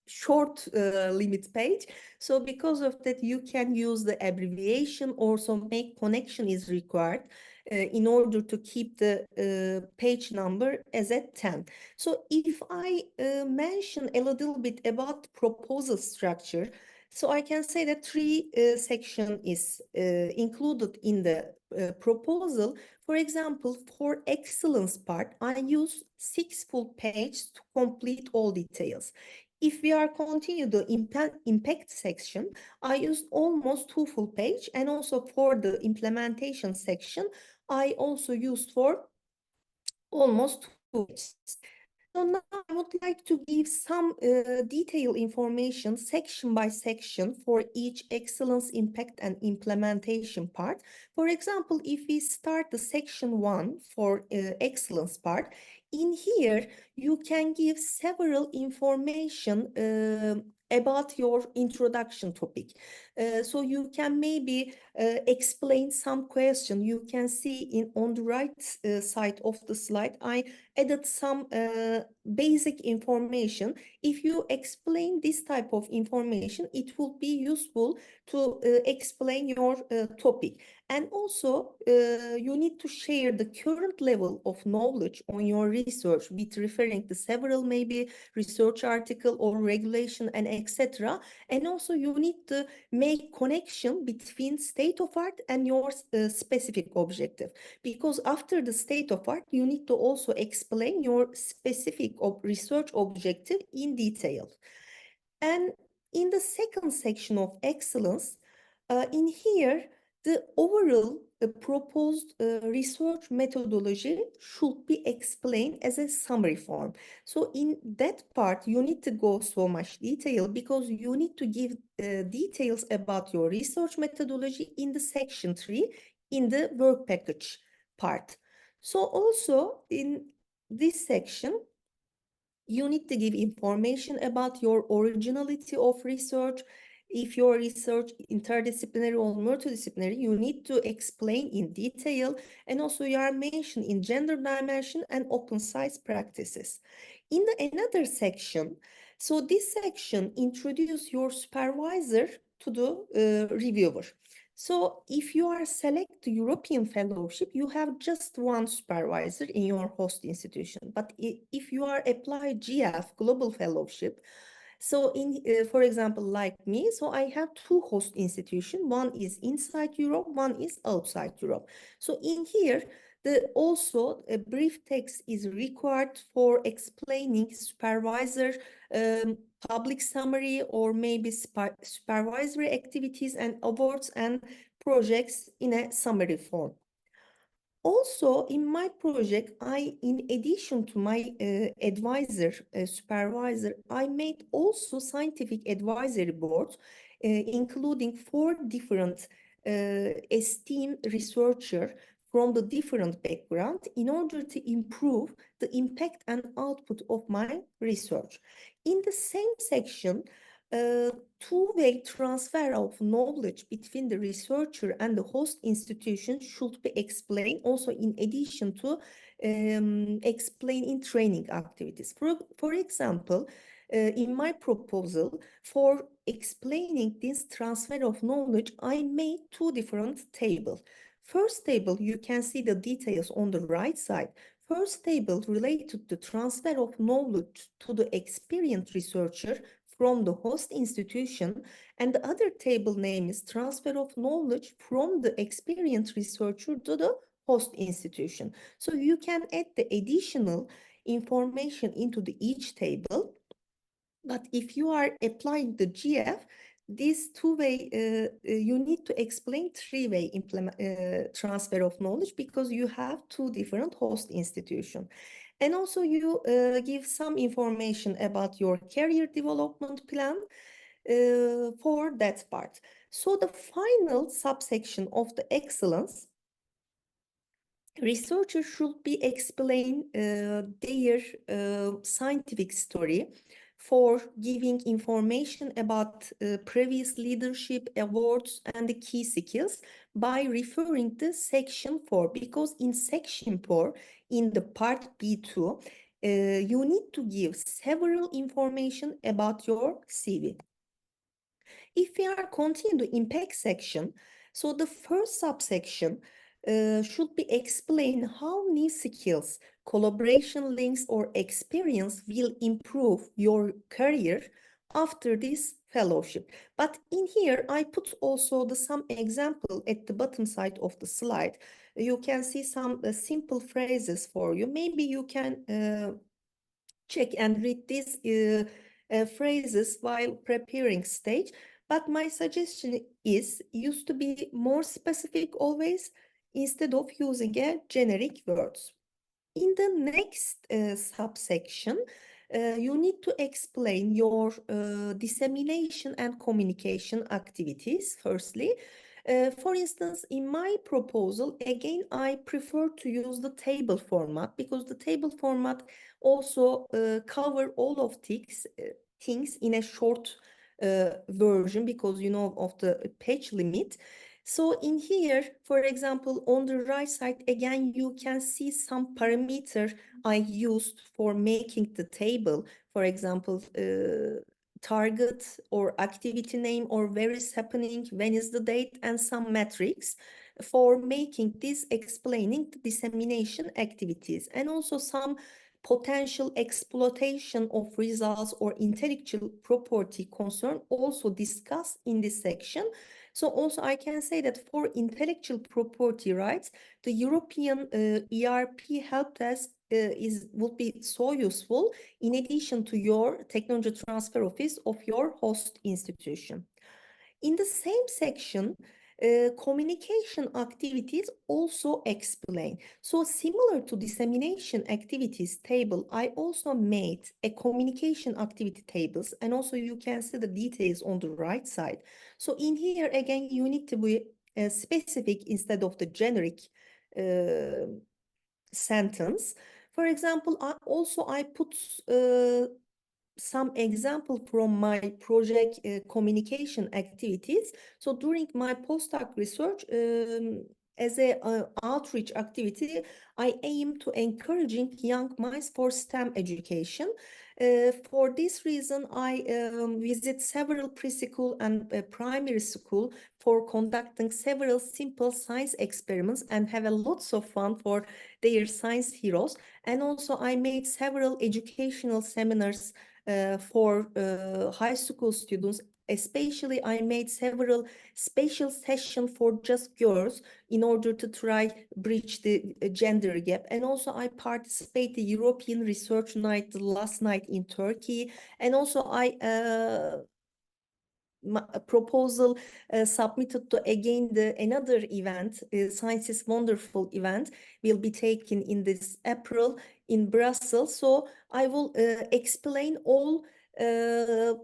short limit page. So because of that, you can use the abbreviation, or some make connection is required in order to keep the page number as at 10. So if I mention a little bit about proposal structure, so I can say that 3 section is included in the proposal. For example, for excellence part, I use 6 full pages to complete all details. If we are continue the impact section, I used almost 2 full page, and also for the implementation section, I also used for almost 2 pages. So now I would like to give some detailed information section by section for each excellence, impact, and implementation part. For example, if we start the section 1 for excellence part, in here you can give several information about your introduction topic. So you can maybe explain some question. You can see on the right side of the slide, I added some basic information. If you explain this type of information, it will be useful to explain your topic. And also, you need to share the current level of knowledge on your research with referring to several maybe research article or regulation and etc. And also you need to make connection between state of art and your specific objective. Because after the state of art, you need to also explain your specific research objective in detail. And in the second section of excellence, in here, the overall proposed research methodology should be explained as a summary form. So in that part, you need to go so much detail because you need to give details about your research methodology in the section 3 in the work package part. So also in this section, you need to give information about your originality of research. If your research interdisciplinary or multidisciplinary, you need to explain in detail, and also you are mentioned in gender dimension and open science practices. In another section, so this section introduce your supervisor to the reviewer. So if you are select European fellowship, you have just one supervisor in your host institution. But if you are apply GF global fellowship, so in for example, like me, so I have two host institutions. One is inside Europe, one is outside Europe. So in here, also a brief text is required for explaining supervisor public summary or maybe supervisory activities and awards and projects in a summary form. Also, in my project, in addition to my supervisor, I made also scientific advisory boards, including 4 different esteemed researchers from the different background in order to improve the impact and output of my research. In the same section, two-way transfer of knowledge between the researcher and the host institution should be explained also in addition to explaining training activities. For example, in my proposal for explaining this transfer of knowledge, I made 2 different tables. First table, you can see the details on the right side. First table related to transfer of knowledge to the experienced researcher from the host institution, and the other table name is transfer of knowledge from the experienced researcher to the host institution. So you can add the additional information into each table. But if you are applying the GF, this two-way, you need to explain 3-way transfer of knowledge because you have 2 different host institutions. And also you give some information about your career development plan for that part. So the final subsection of the excellence, researchers should be explain their scientific story for giving information about previous leadership awards and the key skills by referring to section 4, because in section 4, in the part B2, you need to give several information about your CV. If we are continuing the impact section, so the first subsection should be explain how new skills, collaboration links or experience will improve your career after this fellowship. But in here, I put also some example at the bottom side of the slide. You can see some simple phrases for you. Maybe you can check and read these phrases while preparing stage. But my suggestion is used to be more specific always instead of using a generic words. In the next subsection, you need to explain your dissemination and communication activities firstly. For instance, in my proposal, again, I prefer to use the table format because the table format also cover all of things in a short version because you know of the page limit. So in here, for example, on the right side, again, you can see some parameter I used for making the table. For example, target or activity name or where is happening, when is the date, and some metrics for making this explaining the dissemination activities, and also some potential exploitation of results or intellectual property concern also discussed in this section. So also I can say that for intellectual property rights, the European ERP help desk would be so useful in addition to your technology transfer office of your host institution. In the same section, communication activities also explain. So similar to dissemination activities table, I also made a communication activity tables, and also you can see the details on the right side. So in here again, you need to be specific instead of the generic sentence. For example, I put some example from my project communication activities. So during my postdoc research, as a outreach activity, I aim to encouraging young minds for STEM education. For this reason, I visit several preschool and primary school for conducting several simple science experiments and have a lots of fun for their science heroes. And also I made several educational seminars for high school students. Especially, I made several special sessions for just girls in order to try bridge the gender gap. And also I participated the European Research Night last night in Turkey. And also I proposal submitted to again another event, Science is Wonderful event, will be taken in this April in Brussels. So I will explain all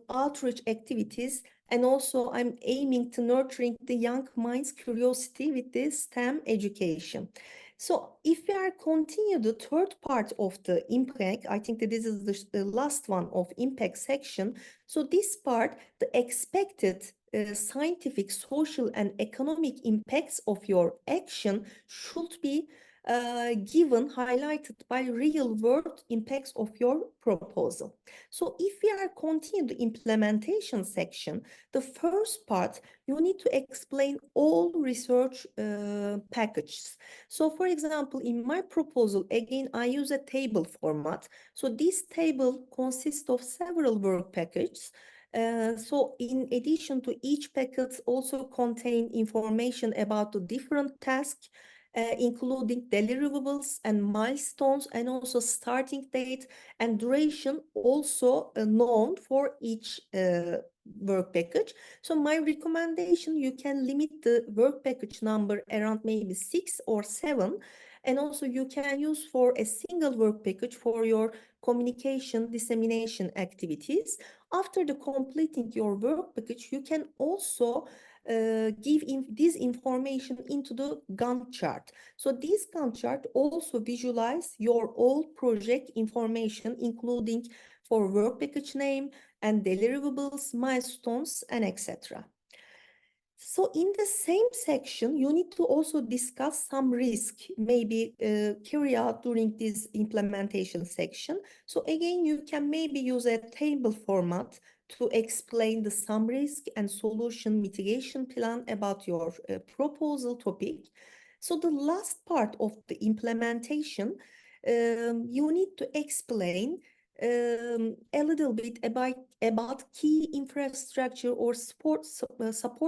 outreach activities, and also I'm aiming to nurturing the young minds' curiosity with this STEM education. So if we are continue the third part of the impact, I think that this is the last one of impact section. So this part, the expected scientific, social, and economic impacts of your action should be given, highlighted by real world impacts of your proposal. So if we are continue the implementation section, the first part, you need to explain all research packages. So for example, in my proposal, again, I use a table format. So this table consists of several work packages. So in addition to each package also contain information about the different tasks, including deliverables and milestones, and also starting date and duration also known for each work package. So my recommendation, you can limit the work package number around maybe 6 or 7, and also you can use for a single work package for your communication dissemination activities. After the completing your work package, you can also give this information into the Gantt chart. So this Gantt chart also visualize your all project information, including for work package name and deliverables, milestones, and etc. So in the same section, you need to also discuss some risk, maybe carry out during this implementation section. So again, you can maybe use a table format to explain the some risk and solution mitigation plan about your proposal topic. So the last part of the implementation, you need to explain a little bit about key infrastructure or support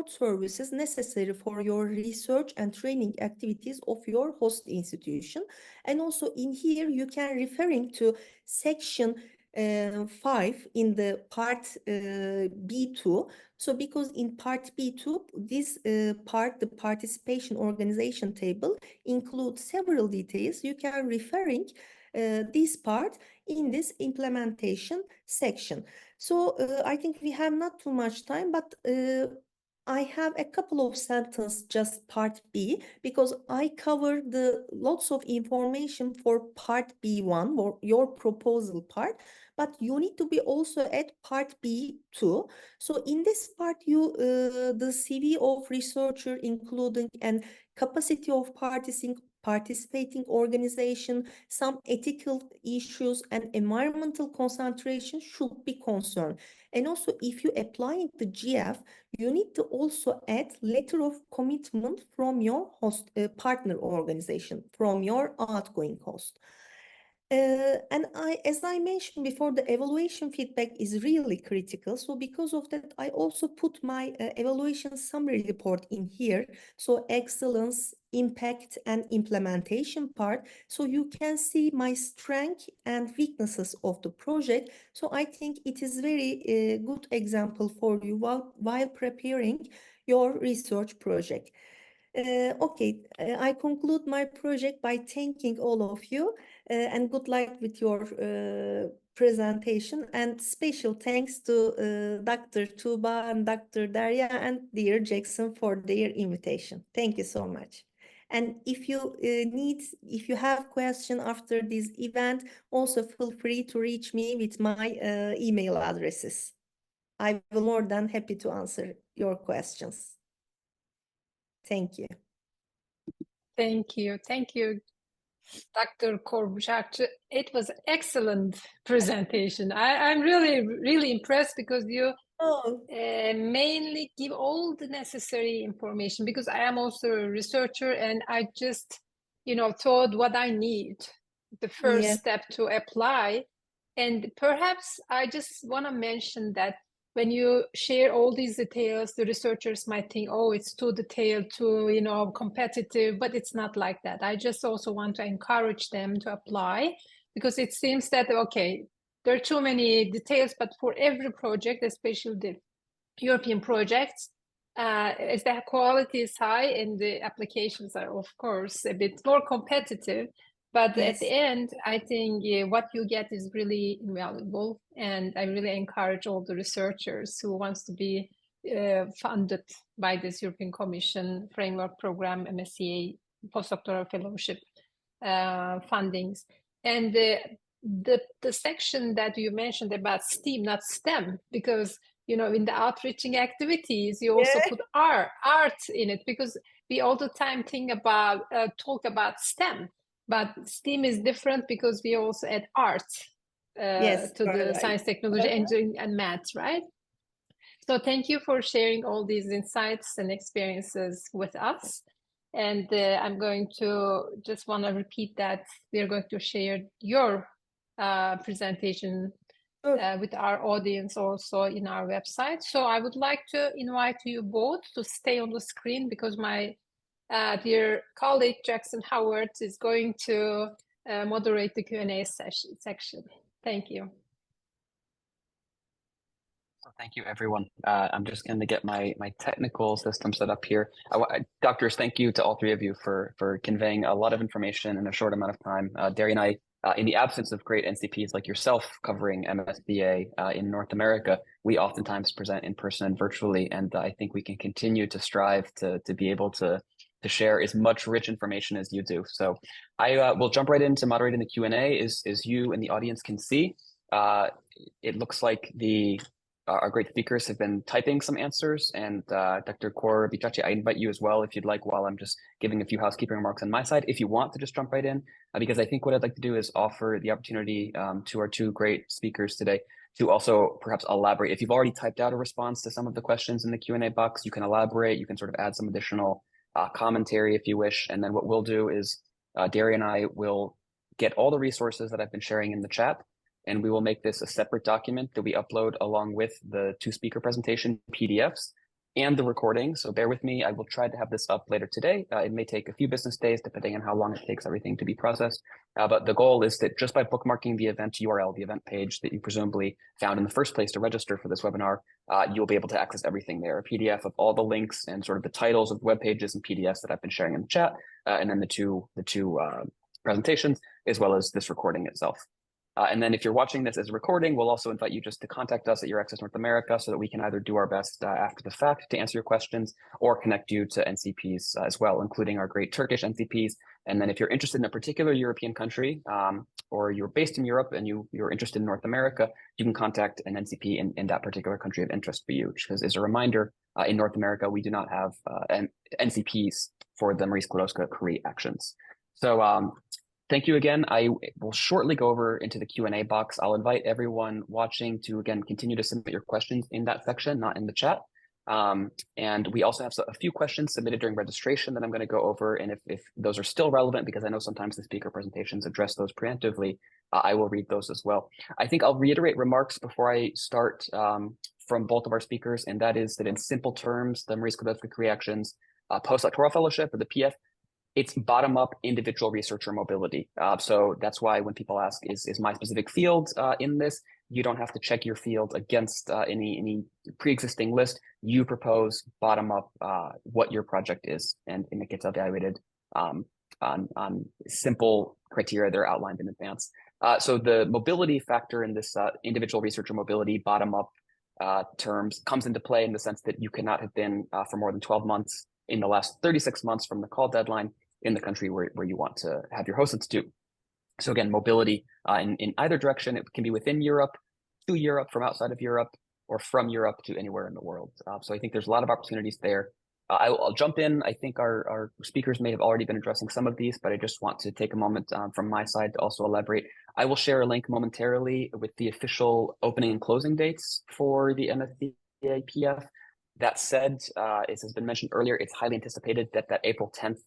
services necessary for your research and training activities of your host institution. And also in here, you can referring to section 5 in the part B2. So because in part B2, this part, the participation organization table, includes several details. You can referring this part in this implementation section. So I think we have not too much time, but I have a couple of sentences, just part B, because I cover the lots of information for part B1 or your proposal part, but you need to be also at part B2. So in this part, you the CV of researcher, including and capacity of participating organization, some ethical issues and environmental concentration should be concerned. And also if you applying the GF, you need to also add letter of commitment from your host partner organization, from your outgoing host. And as I mentioned before, the evaluation feedback is really critical. So because of that, I also put my evaluation summary report in here. So excellence, impact, and implementation part. So you can see my strength and weaknesses of the project. So I think it is very good example for you while preparing your research project. Okay, I conclude my project by thanking all of you and good luck with your presentation, and special thanks to Dr. Tuğba and Dr. Derya and dear Jackson for their invitation. Thank you so much. And if you have question after this event, also feel free to reach me with my email addresses. I will more than happy to answer your questions. Thank you. Thank you. Thank you, Dr. Kor Bicakci. It was an excellent presentation. I'm really, really impressed because you mainly give all the necessary information, because I am also a researcher and I just, thought what I need, the first step to apply. And perhaps I just want to mention that when you share all these details, the researchers might think, oh, it's too detailed, too, competitive, but it's not like that. I just also want to encourage them to apply, because it seems that, okay, there are too many details, but for every project, especially the European projects, as the quality is high and the applications are, of course, a bit more competitive. But at the end, I think what you get is really invaluable. And I really encourage all the researchers who wants to be funded by this European Commission Framework Program, MSCA Postdoctoral Fellowship fundings. And the section that you mentioned about STEAM, not STEM, because in the outreaching activities, you also put art in it, because we all the time talk about STEM, but STEAM is different because we also add art to the science, technology, engineering, and math, right? So thank you for sharing all these insights and experiences with us. And I'm going to just want to repeat that we are going to share your presentation with our audience also in our website. So I would like to invite you both to stay on the screen, because my dear colleague Jackson Howard is going to moderate the Q&A section. Thank you. So thank you, everyone. I'm just going to get my technical system set up here. Doctors, thank you to all three of you for conveying a lot of information in a short amount of time. Derry and I, in the absence of great NCPs like yourself covering MSCA in North America, we oftentimes present in person and virtually, and I think we can continue to strive to be able to share as much rich information as you do. So I will jump right into moderating the Q&A. As you and the audience can see, it looks like our great speakers have been typing some answers, and Dr. Kor Bicakci, I invite you as well, if you'd like, while I'm just giving a few housekeeping remarks on my side, if you want to just jump right in, because I think what I'd like to do is offer the opportunity to our two great speakers today to also perhaps elaborate. If you've already typed out a response to some of the questions in the Q&A box, you can elaborate, you can sort of add some additional commentary if you wish, and then what we'll do is Derry and I will get all the resources that I've been sharing in the chat, and we will make this a separate document that we upload along with the two speaker presentation PDFs and the recording. So bear with me. I will try to have this up later today. It may take a few business days, depending on how long it takes everything to be processed. But the goal is that just by bookmarking the event URL, the event page that you presumably found in the first place to register for this webinar, you'll be able to access everything there, a PDF of all the links and sort of the titles of web pages and PDFs that I've been sharing in the chat, and then the two presentations, as well as this recording itself. And then if you're watching this as a recording, we'll also invite you just to contact us at EURAXESS North America so that we can either do our best after the fact to answer your questions or connect you to NCPs as well, including our great Turkish NCPs. And then if you're interested in a particular European country or you're based in Europe and you're interested in North America, you can contact an NCP in that particular country of interest for you. Because as a reminder, in North America, we do not have NCPs for the Marie Skłodowska-Curie Actions. So thank you again. I will shortly go over into the Q&A box. I'll invite everyone watching to, again, continue to submit your questions in that section, not in the chat. And we also have a few questions submitted during registration that I'm going to go over. And if those are still relevant, because I know sometimes the speaker presentations address those preemptively, I will read those as well. I think I'll reiterate remarks before I start from both of our speakers, and that is that in simple terms, the Marie Skłodowska-Curie Actions Postdoctoral Fellowship, or the PF, it's bottom-up individual researcher mobility. So that's why when people ask, is my specific field in this, you don't have to check your field against any pre-existing list. You propose bottom-up what your project is, and it gets evaluated on simple criteria that are outlined in advance. So the mobility factor in this individual researcher mobility bottom-up terms comes into play in the sense that you cannot have been for more than 12 months in the last 36 months from the call deadline in the country where you want to have your host institute. So again, mobility in either direction. It can be within Europe, to Europe, from outside of Europe, or from Europe to anywhere in the world. So I think there's a lot of opportunities there. I'll jump in. I think our speakers may have already been addressing some of these, but I just want to take a moment from my side to also elaborate. I will share a link momentarily with the official opening and closing dates for the MSCA-PF. That said, as has been mentioned earlier, it's highly anticipated that April 10th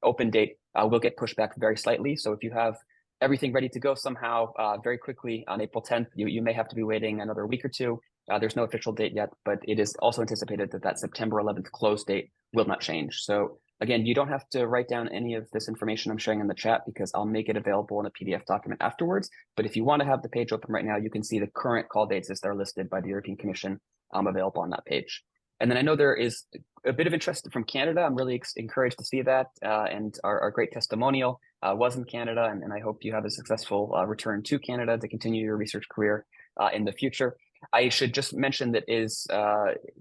open date will get pushed back very slightly. So if you have everything ready to go somehow very quickly on April 10th, you may have to be waiting another week or two. There's no official date yet, but it is also anticipated that September 11th close date will not change. So again, you don't have to write down any of this information I'm sharing in the chat because I'll make it available in a PDF document afterwards. But if you want to have the page open right now, you can see the current call dates as they're listed by the European Commission available on that page. And then I know there is a bit of interest from Canada. I'm really encouraged to see that. And our great testimonial was in Canada. And I hope you have a successful return to Canada to continue your research career in the future. I should just mention that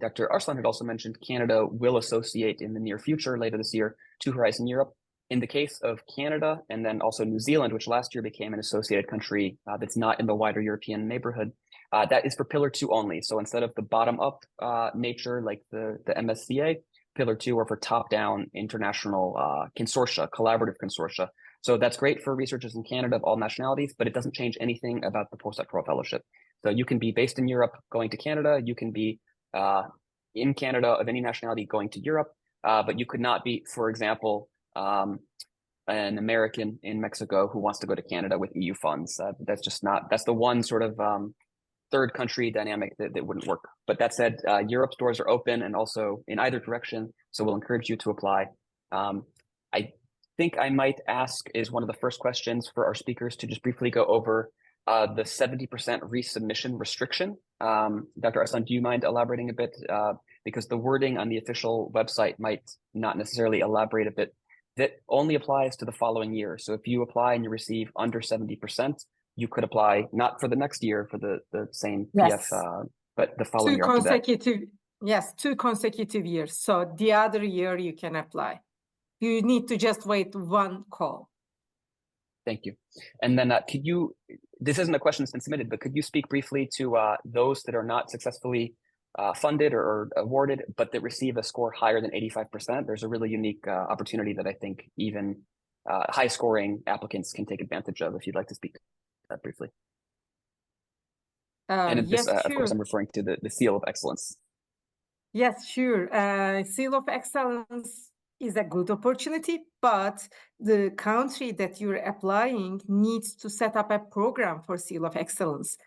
Dr. Arslan had also mentioned Canada will associate in the near future, later this year, to Horizon Europe. In the case of Canada, and then also New Zealand, which last year became an associated country that's not in the wider European neighborhood, that is for Pillar 2 only. So instead of the bottom-up nature like the MSCA, Pillar 2 are for top-down international consortia, collaborative consortia. So that's great for researchers in Canada of all nationalities, but it doesn't change anything about the postdoctoral fellowship. So you can be based in Europe going to Canada, you can be in Canada of any nationality going to Europe, but you could not be, for example, an American in Mexico who wants to go to Canada with EU funds. That's just not, that's the one sort of third country dynamic that wouldn't work. But that said, Europe's doors are open and also in either direction. So we'll encourage you to apply. I think I might ask is one of the first questions for our speakers to just briefly go over the 70% resubmission restriction. Dr. Arslan, do you mind elaborating a bit? Because the wording on the official website might not necessarily elaborate a bit. That only applies to the following year. So if you apply and you receive under 70%, you could apply not for the next year for the same Yes. PF, but the following year after that. Yes, 2 consecutive years. So the other year you can apply. You need to just wait 1 call. Thank you. And then could you, this isn't a question that's been submitted, but could you speak briefly to those that are not successfully funded or awarded, but that receive a score higher than 85%? There's a really unique opportunity that I think even high scoring applicants can take advantage of, if you'd like to speak to that briefly. And Yes, this, sure. of course, I'm referring to the Seal of Excellence. Yes, sure. Seal of Excellence is a good opportunity, but the country that you're applying needs to set up a program for Seal of Excellence.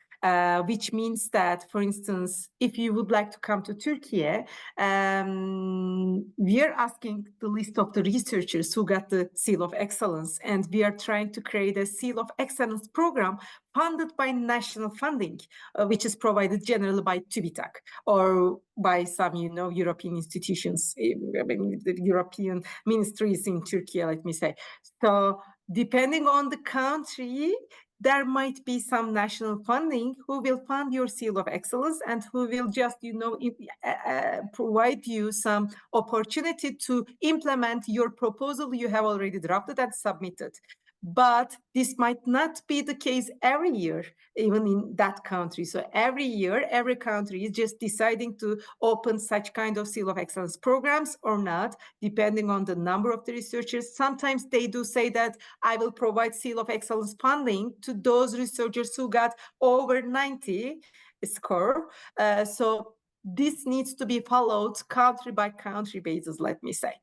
Which means that, for instance, if you would like to come to Turkey, we are asking the list of the researchers who got the Seal of Excellence, and we are trying to create a Seal of Excellence program funded by national funding, which is provided generally by TÜBİTAK or by some, European institutions, I mean, the European ministries in Turkey, let me say. So depending on the country, there might be some national funding who will fund your Seal of Excellence and who will just, provide you some opportunity to implement your proposal you have already drafted and submitted. But this might not be the case every year, even in that country. So every year, every country is just deciding to open such kind of Seal of Excellence programs or not, depending on the number of the researchers. Sometimes they do say that I will provide Seal of Excellence funding to those researchers who got over 90 score. So this needs to be followed country by country basis, let me say.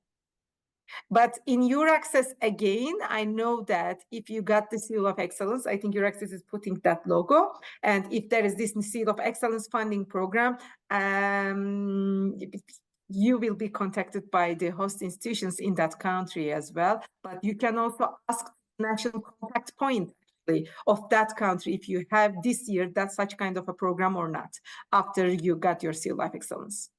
But in EURAXESS, again, I know that if you got the Seal of Excellence, I think EURAXESS is putting that logo. And if there is this Seal of Excellence funding program, you will be contacted by the host institutions in that country as well. But you can also ask National Contact Point of that country if you have this year that such kind of a program or not, after you got your Seal of Excellence.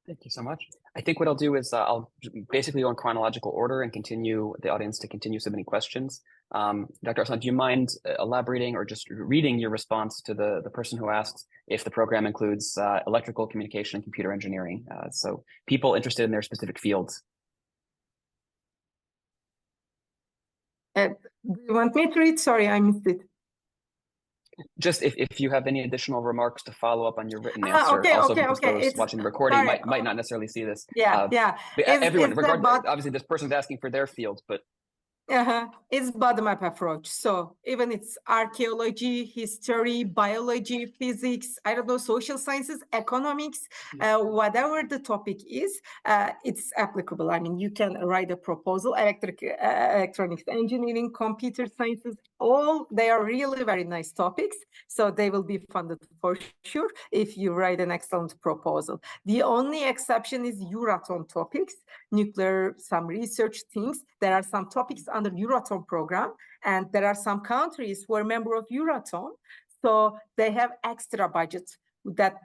Thank you so much. I think what I'll do is I'll basically go in chronological order and continue the audience to continue submitting questions. Dr. Arslan, do you mind elaborating or just reading your response to the person who asked if the program includes electrical communication and computer engineering? So people interested in their specific fields. Do you want me to read? Sorry, I missed it. Just if you have any additional remarks to follow up on your written answer, okay, also okay, because okay. those watching the recording might not necessarily see this. Yeah, yeah. But everyone, regardless, obviously this person's asking for their field, but it's bottom-up approach. So even it's archaeology, history, biology, physics, I don't know, social sciences, economics, whatever the topic is, it's applicable. I mean, you can write a proposal, electronics engineering, computer sciences, all they are really very nice topics. So they will be funded for sure if you write an excellent proposal. The only exception is Euratom topics, nuclear, some research things. There are some topics under Euratom program, and there are some countries who are member of Euratom, so they have extra budget that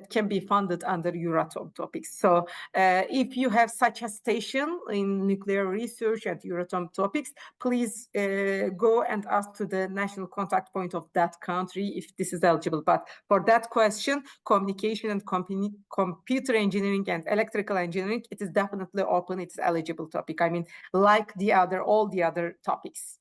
can be funded under Euratom topics. So if you have such a station in nuclear research and Euratom topics, please go and ask to the national contact point of that country if this is eligible. But for that question, communication and computer engineering and electrical engineering, it is definitely open, it's eligible topic. I mean, like all the other topics.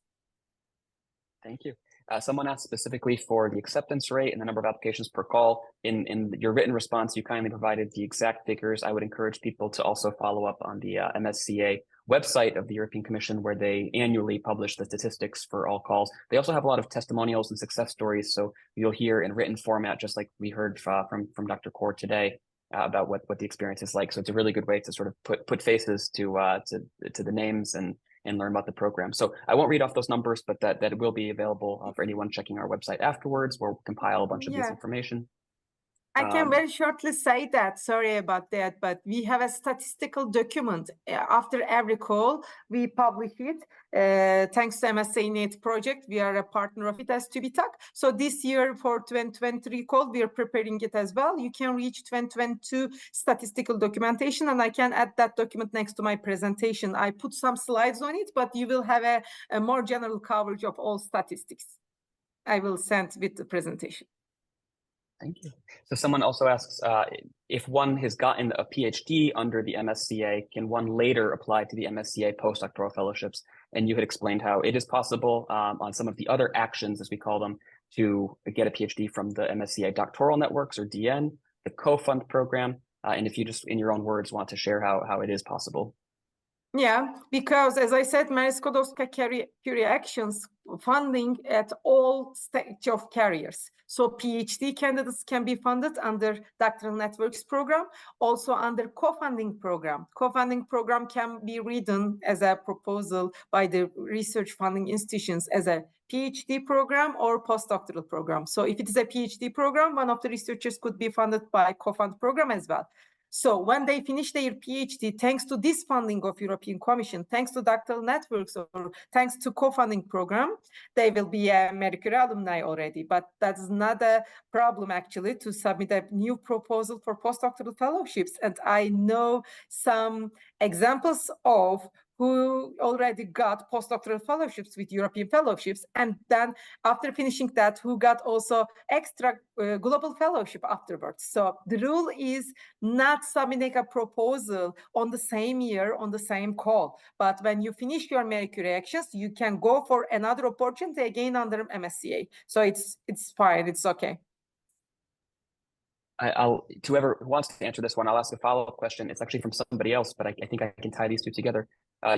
Thank you. Someone asked specifically for the acceptance rate and the number of applications per call. In your written response, you kindly provided the exact figures. I would encourage people to also follow up on the MSCA website of the European Commission, where they annually publish the statistics for all calls. They also have a lot of testimonials and success stories, so you'll hear in written format, just like we heard from Dr. Kor today, about what the experience is like. So it's a really good way to sort of put faces to the names and learn about the program. So I won't read off those numbers, but that will be available for anyone checking our website afterwards. We'll compile a bunch of this information. I can very shortly say that, sorry about that, but we have a statistical document. After every call, we publish it. Thanks to MSCA Net project, we are a partner of it as TÜBİTAK. So this year for 2023 call, we are preparing it as well. You can reach 2022 statistical documentation, and I can add that document next to my presentation. I put some slides on it, but you will have a more general coverage of all statistics. I will send with the presentation. Thank you. So someone also asks, if one has gotten a PhD under the MSCA, can one later apply to the MSCA Postdoctoral Fellowships? And you had explained how it is possible on some of the other actions, as we call them, to get a PhD from the MSCA Doctoral Networks, or DN, the co-fund program. And if you just, in your own words, want to share how it is possible. Yeah, because as I said, Marie Skłodowska-Curie Actions funding at all stage of careers. So PhD candidates can be funded under Doctoral Networks program, also under co-funding program. Co-funding program can be written as a proposal by the research funding institutions as a PhD program or postdoctoral program. So if it is a PhD program, one of the researchers could be funded by co-fund program as well. So when they finish their PhD, thanks to this funding of European Commission, thanks to doctoral networks, or thanks to co-funding program, they will be a Marie Curie alumni already. But that's not a problem, actually, to submit a new proposal for postdoctoral fellowships. And I know some examples of who already got postdoctoral fellowships with European fellowships, and then after finishing that, who got also extra global fellowship afterwards. So the rule is not submitting a proposal on the same year, on the same call. But when you finish your Marie Curie Actions, you can go for another opportunity again under MSCA. So it's fine, it's okay. To whoever wants to answer this one, I'll ask a follow-up question. It's actually from somebody else, but I think I can tie these two together.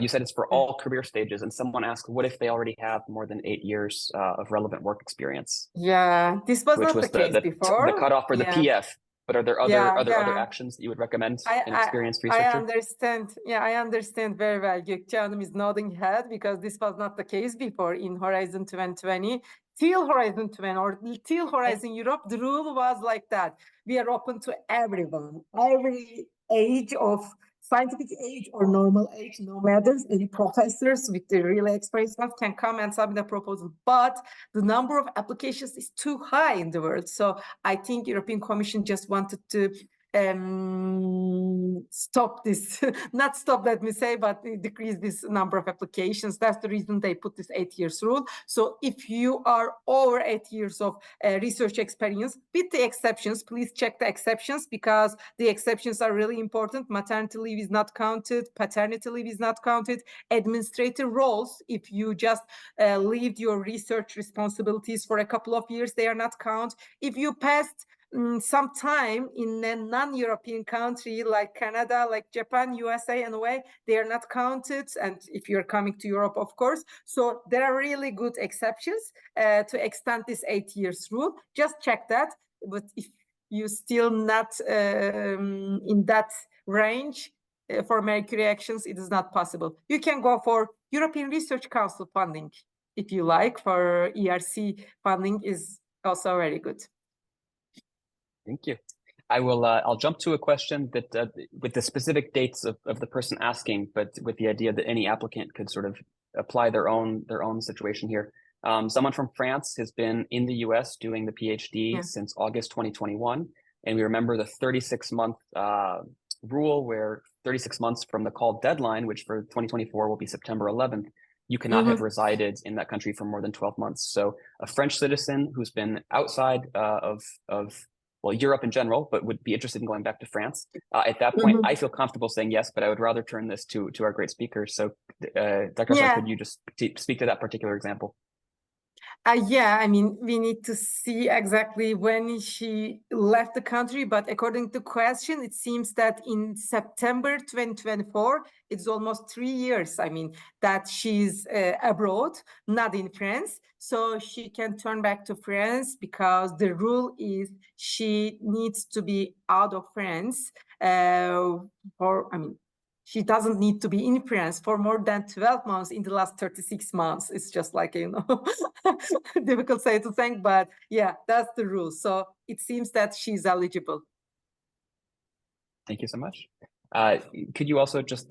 You said it's for all career stages, and someone asked, what if they already have more than 8 years of relevant work experience? Yeah, this was not the case before. The cutoff for the PF. But are there other actions that you would recommend an experienced researcher? I understand. Yeah, I understand very well. Gökçe Hanım is nodding head because this was not the case before in Horizon 2020. Till Horizon 20 or till Horizon Europe, the rule was like that. We are open to everyone, every age of scientific age or normal age, no matter. Any professors with the real experience can come and submit a proposal. But the number of applications is too high in the world. So I think European Commission just wanted to stop this, not stop, let me say, but decrease this number of applications. That's the reason they put this 8 years rule. So if you are over 8 years of research experience, with the exceptions, please check the exceptions because the exceptions are really important. Maternity leave is not counted, paternity leave is not counted, administrative roles, if you just leave your research responsibilities for a couple of years, they are not counted. If you passed some time in a non-European country like Canada, like Japan, USA, and away, they are not counted. And if you're coming to Europe, of course. So there are really good exceptions to extend this 8 years rule. Just check that. But if you still not in that range for Marie Curie Actions, it is not possible. You can go for European Research Council funding if you like. For ERC funding is also very good. Thank you. I'll jump to a question that with the specific dates of the person asking, but with the idea that any applicant could sort of apply their own situation here. Someone from France has been in the US doing the PhD since August 2021. And we remember the 36-month rule where 36 months from the call deadline, which for 2024 will be September 11th, you cannot have resided in that country for more than 12 months. So a French citizen who's been outside of Europe in general, but would be interested in going back to France. At that point, I feel comfortable saying yes, but I would rather turn this to our great speakers. So Dr. Arslan, could you just speak to that particular example? Yeah, I mean, we need to see exactly when she left the country, but according to the question, it seems that in September 2024, it's almost 3 years, I mean, that she's abroad, not in France. So she can turn back to France because the rule is she needs to be out of France she doesn't need to be in France for more than 12 months in the last 36 months. It's just like, difficult say to think, but yeah, that's the rule. So it seems that she's eligible. Thank you so much. Could you also just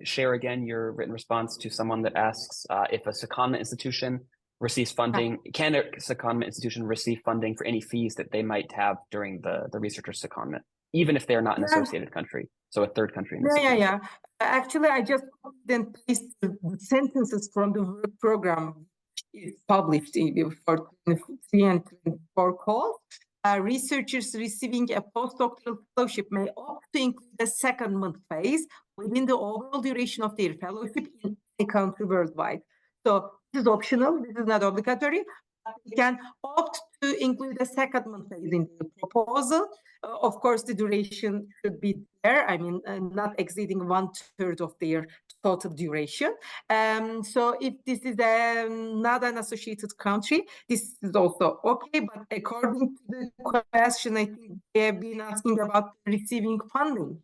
share again your written response to someone that asks if a secondment institution receives funding, can a secondment institution receive funding for any fees that they might have during the researcher's secondment, even if they're not an associated country? So a third country. Yeah. Actually, I just then placed the sentences from the work program is published for 23 and 24 calls. Researchers receiving a postdoctoral fellowship may opt to include a secondment phase within the overall duration of their fellowship in a country worldwide. So this is optional. This is not obligatory. You can opt to include a secondment phase in the proposal. Of course, the duration should be there. I mean, not exceeding 1/3 of their total duration. So if this is not an associated country, this is also okay. But according to the question, I think they have been asking about receiving funding.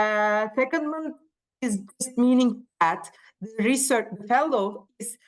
Secondment is just meaning that the fellow is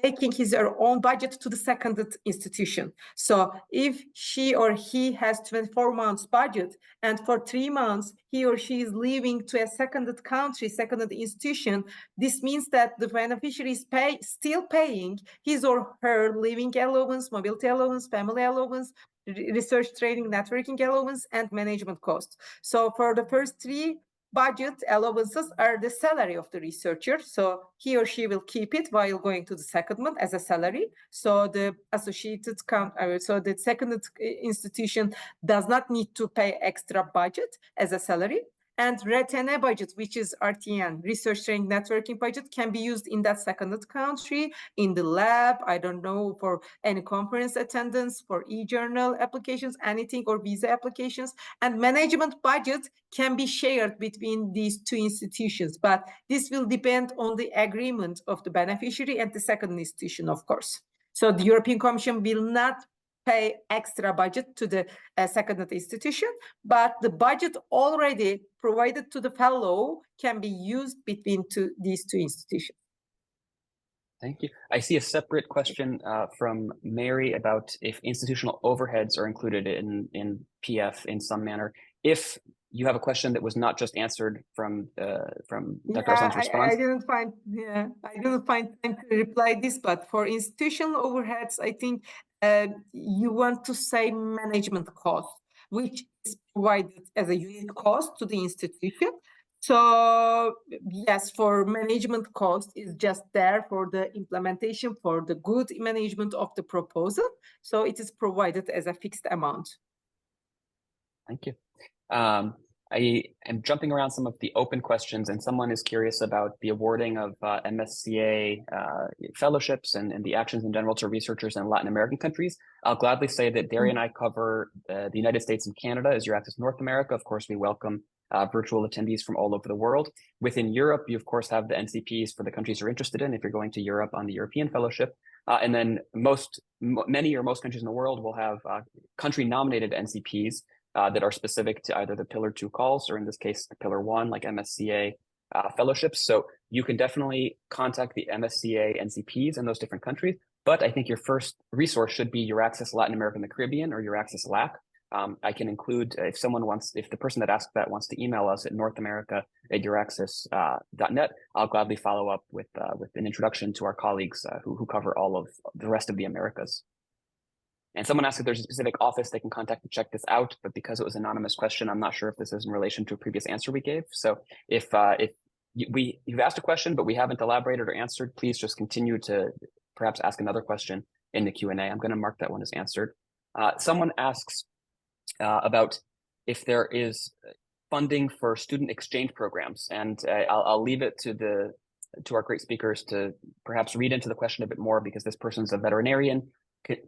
taking his or her own budget to the seconded institution. So if she or he has 24 months budget, and for 3 months he or she is leaving to a seconded country, seconded institution, this means that the beneficiary is still paying his or her living allowance, mobility allowance, family allowance, research training, networking allowance, and management costs. So for the first 3 budget allowances are the salary of the researcher. So he or she will keep it while going to the secondment as a salary. So the the seconded institution does not need to pay extra budget as a salary. And RTN budget, which is RTN, research training networking budget, can be used in that seconded country, in the lab, I don't know, for any conference attendance, for e-journal applications, anything, or visa applications. And management budget can be shared between these 2 institutions, but this will depend on the agreement of the beneficiary and the second institution, of course. So the European Commission will not pay extra budget to the seconded institution, but the budget already provided to the fellow can be used between these two institutions. Thank you. I see a separate question from Mary about if institutional overheads are included in PF in some manner. If you have a question that was not just answered from Dr. Arslan's response. I didn't find time to reply this, but for institutional overheads, I think you want to say management cost, which is provided as a unit cost to the institution. So yes, for management cost is just there for the implementation, for the good management of the proposal. So it is provided as a fixed amount. Thank you. I am jumping around some of the open questions, and someone is curious about the awarding of MSCA fellowships and the actions in general to researchers in Latin American countries. I'll gladly say that Daria and I cover the United States and Canada as EURAXESS North America. Of course, we welcome virtual attendees from all over the world. Within Europe, you of course have the NCPs for the countries you're interested in if you're going to Europe on the European Fellowship. And then many or most countries in the world will have country-nominated NCPs that are specific to either the Pillar 2 calls or in this case, the Pillar 1, like MSCA fellowships. So you can definitely contact the MSCA NCPs in those different countries. But I think your first resource should be EURAXESS Latin America and the Caribbean or EURAXESS LAC. I can include, if the person that asked that wants to email us at northamerica@euraxess.net, I'll gladly follow up with an introduction to our colleagues who cover all of the rest of the Americas. And someone asked if there's a specific office they can contact to check this out, but because it was an anonymous question, I'm not sure if this is in relation to a previous answer we gave. So if you've asked a question, but we haven't elaborated or answered, please just continue to perhaps ask another question in the Q&A. I'm going to mark that one as answered. Someone asks about if there is funding for student exchange programs, and I'll leave it to our great speakers to perhaps read into the question a bit more, because this person's a veterinarian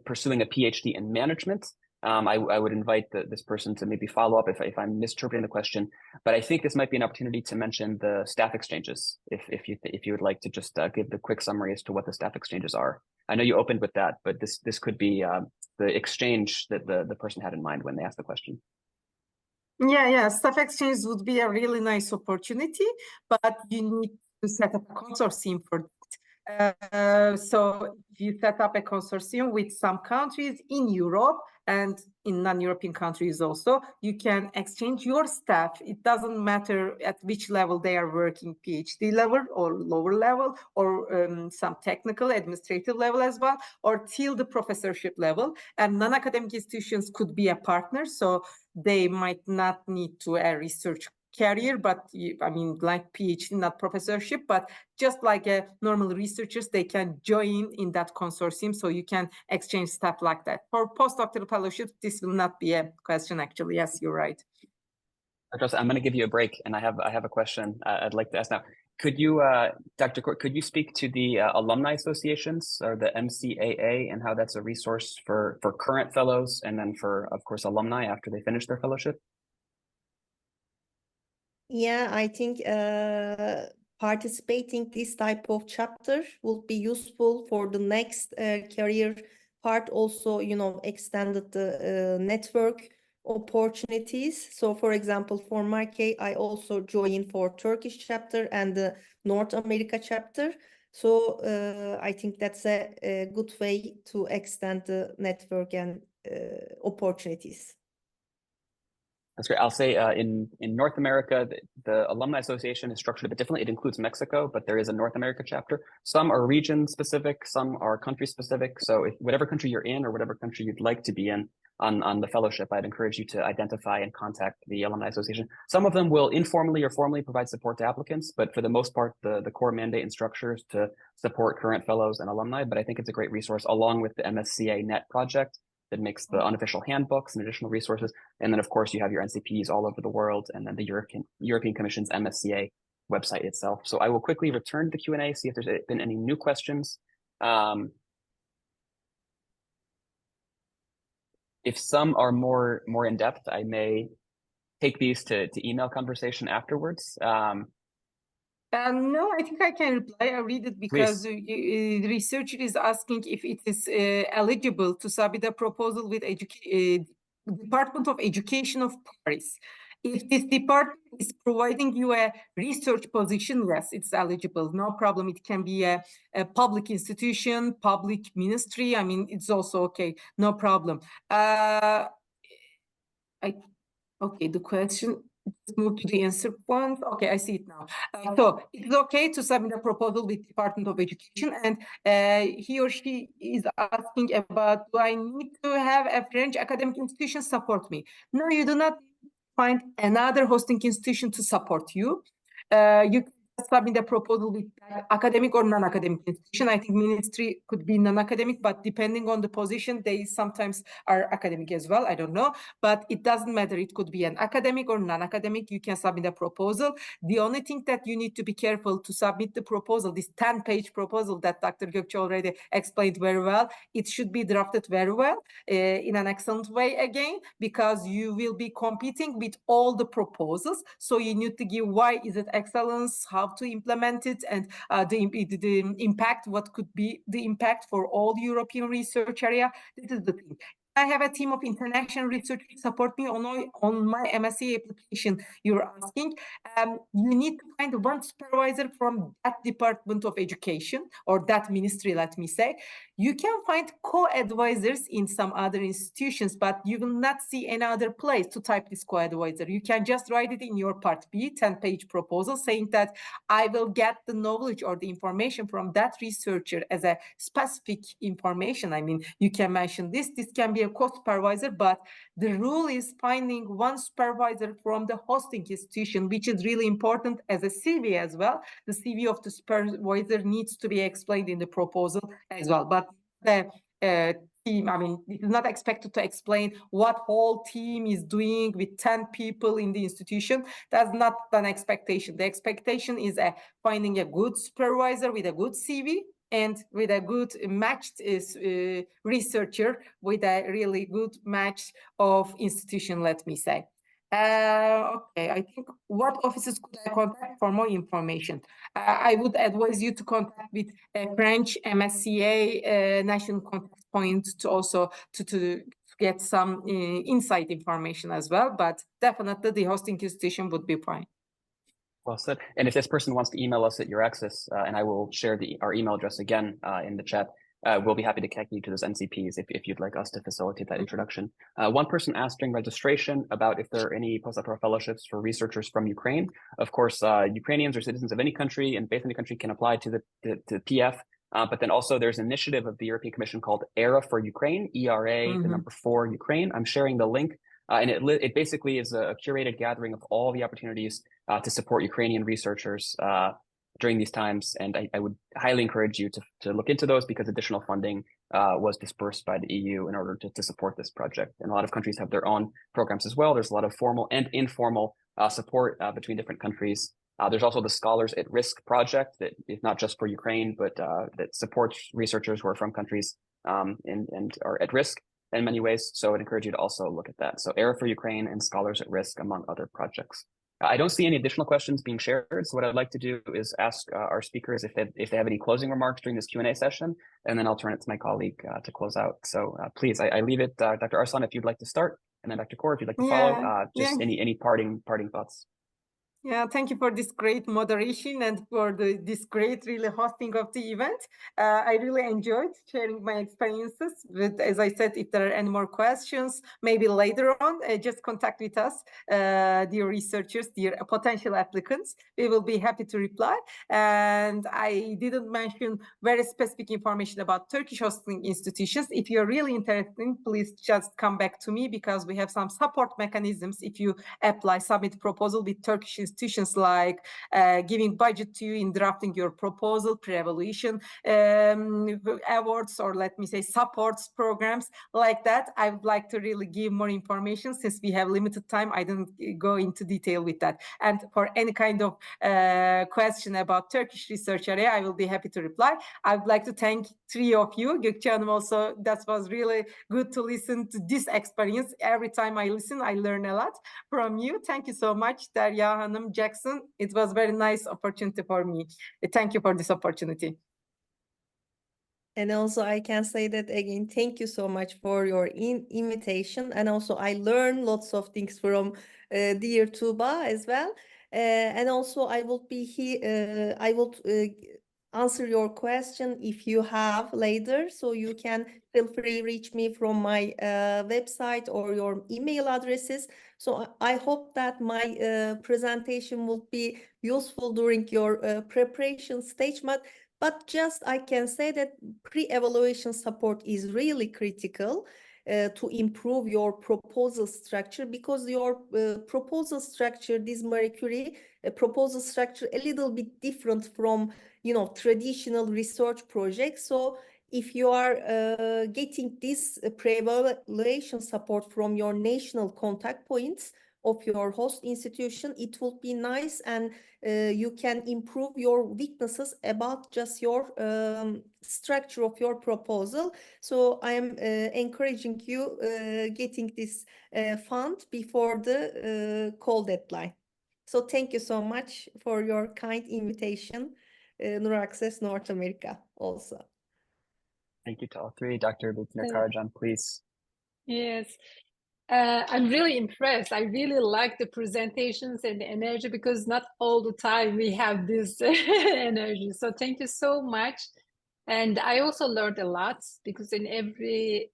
pursuing a PhD in management. I would invite this person to maybe follow up if I'm misinterpreting the question, but I think this might be an opportunity to mention the staff exchanges, if you would like to just give the quick summary as to what the staff exchanges are. I know you opened with that, but this could be the exchange that the person had in mind when they asked the question. Yeah, staff exchange would be a really nice opportunity, but you need to set up a consortium for that. So if you set up a consortium with some countries in Europe and in non-European countries also, you can exchange your staff. It doesn't matter at which level they are working, PhD level or lower level, or some technical administrative level as well, or till the professorship level. And non-academic institutions could be a partner, so they might not need to a research career, but like PhD, not professorship, but just like normal researchers, they can join in that consortium, so you can exchange stuff like that. For postdoctoral fellowships, this will not be a question, actually. Yes, you're right. I'm going to give you a break, and I have a question I'd like to ask now. Could you, Dr. Kor, could you speak to the alumni associations or the MCAA and how that's a resource for current fellows and then for, of course, alumni after they finish their fellowship? Yeah, I think participating this type of chapter will be useful for the next career part. Also, extended the network opportunities. So, for example, for my case, I also joined for Turkish chapter and the North America chapter. So I think that's a good way to extend the network and opportunities. That's great. I'll say in North America, the Alumni Association is structured a bit differently. It includes Mexico, but there is a North America chapter. Some are region specific, some are country specific. So if whatever country you're in or whatever country you'd like to be in on the fellowship, I'd encourage you to identify and contact the Alumni Association. Some of them will informally or formally provide support to applicants, but for the most part, the core mandate and structure is to support current fellows and alumni. But I think it's a great resource along with the MSCA Net project that makes the unofficial handbooks and additional resources. And then, of course, you have your NCPs all over the world, and then the European Commission's MSCA website itself. So I will quickly return to the Q&A, see if there's been any new questions. If some are more in-depth, I may take these to email conversation afterwards. No, I think I can reply. I read it because the researcher is asking if it is eligible to submit a proposal with Department of Education of Paris. If this department is providing you a research position, yes, it's eligible. No problem. It can be a public institution, public ministry. I mean, it's also okay. No problem. Okay, the question. Let's move to the answer point. Okay, I see it now. So it's okay to submit a proposal with Department of Education, and he or she is asking about, do I need to have a French academic institution support me? No, you do not find another hosting institution to support you. You can submit a proposal with academic or non-academic institution. I think ministry could be non-academic, but depending on the position, they sometimes are academic as well. I don't know, but it doesn't matter. It could be an academic or non-academic. You can submit a proposal. The only thing that you need to be careful to submit the proposal, this 10-page proposal that Dr. Gokce already explained very well, it should be drafted very well in an excellent way again, because you will be competing with all the proposals. So you need to give why is it excellence, how to implement it, and the impact, what could be the impact for all European research area. This is the thing. I have a team of international researchers support me on my MSCA application. You're asking, you need to find one supervisor from that Department of Education or that ministry, let me say. You can find co-advisors in some other institutions, but you will not see any other place to type this co-advisor. You can just write it in your part B, 10-page proposal, saying that I will get the knowledge or the information from that researcher as a specific information. I mean, you can mention this can be a co-supervisor, but the rule is finding one supervisor from the hosting institution, which is really important as a CV as well. The CV of the supervisor needs to be explained in the proposal as well. But the team, I mean, it is not expected to explain what whole team is doing with 10 people in the institution. That's not an expectation. The expectation is finding a good supervisor with a good CV and with a good matched researcher with a really good match of institution, let me say. Okay, I think what offices could I contact for more information? I would advise you to contact with French MSCA National Contact Point to also to get some inside information as well, but definitely the hosting institution would be fine. Well said. And if this person wants to email us at EURAXESS, and I will share our email address again in the chat, we'll be happy to connect you to those NCPs if you'd like us to facilitate that introduction. One person asked during registration about if there are any postdoctoral fellowships for researchers from Ukraine. Of course, Ukrainians or citizens of any country and based in the country can apply to the PF. But then also there's an initiative of the European Commission called ERA for Ukraine, ERA, the number 4 Ukraine. I'm sharing the link. And it basically is a curated gathering of all the opportunities to support Ukrainian researchers during these times. And I would highly encourage you to look into those because additional funding was dispersed by the EU in order to support this project. And a lot of countries have their own programs as well. There's a lot of formal and informal support between different countries. There's also the Scholars at Risk project that is not just for Ukraine, but that supports researchers who are from countries and are at risk in many ways. So I'd encourage you to also look at that. So ERA for Ukraine and Scholars at Risk, among other projects. I don't see any additional questions being shared. So what I'd like to do is ask our speakers if they have any closing remarks during this Q&A session, and then I'll turn it to my colleague to close out. So please, I leave it, Dr. Arslan, if you'd like to start, and then Dr. Kor, if you'd like to follow, any parting thoughts. Yeah, thank you for this great moderation and for this great really hosting of the event. I really enjoyed sharing my experiences. As I said, if there are any more questions, maybe later on, just contact with us, dear researchers, dear potential applicants. We will be happy to reply. And I didn't mention very specific information about Turkish hosting institutions. If you're really interested, please just come back to me because we have some support mechanisms if you submit proposal with Turkish institutions, like giving budget to you in drafting your proposal, pre-evaluation awards, or let me say supports programs like that. I would like to really give more information since we have limited time. I didn't go into detail with that. And for any kind of question about Turkish research area, I will be happy to reply. I would like to thank 3 of you. Gokce Hanım also, that was really good to listen to this experience. Every time I listen, I learn a lot from you. Thank you so much, Derya Hanım, Hanım Jackson. It was very nice opportunity for me. Thank you for this opportunity. And also I can say that again, thank you so much for your invitation. And also I learned lots of things from dear Tuğba as well. And also I will be here, I will answer your question if you have later. So you can feel free reach me from my website or your email addresses. So I hope that my presentation will be useful during your preparation stage. But just I can say that pre-evaluation support is really critical to improve your proposal structure, because your proposal structure, this Marie Curie proposal structure, a little bit different from, you know, traditional research projects. So if you are getting this pre-evaluation support from your national contact points of your host institution, it will be nice, and you can improve your weaknesses about just your structure of your proposal. So I am encouraging you getting this fund before the call deadline. So thank you so much for your kind invitation, EURAXESS North America also. Thank you to all three. Dr. Butner Karacan, please. Yes. I'm really impressed. I really like the presentations and the energy, because not all the time we have this energy. So thank you so much. And I also learned a lot, because in every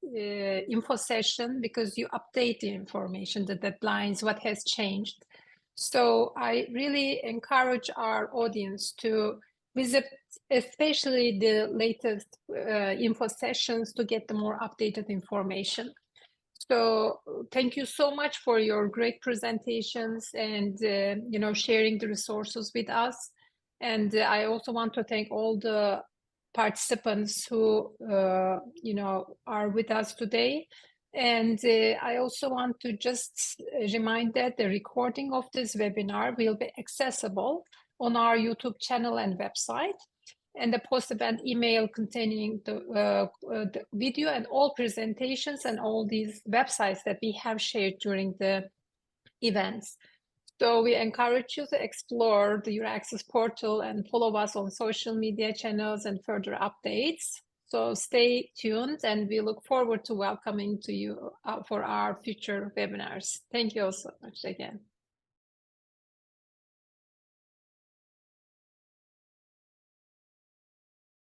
info session, because you update the information, the deadlines, what has changed. So I really encourage our audience to visit, especially the latest info sessions, to get the more updated information. So thank you so much for your great presentations and you know, sharing the resources with us. And I also want to thank all the participants who you know, are with us today. And I also want to just remind that the recording of this webinar will be accessible on our YouTube channel and website, and the post-event email containing the video and all presentations and all these websites that we have shared during the events. So we encourage you to explore the EURAXESS portal and follow us on social media channels and further updates. So stay tuned, and we look forward to welcoming to you for our future webinars. Thank you all so much again.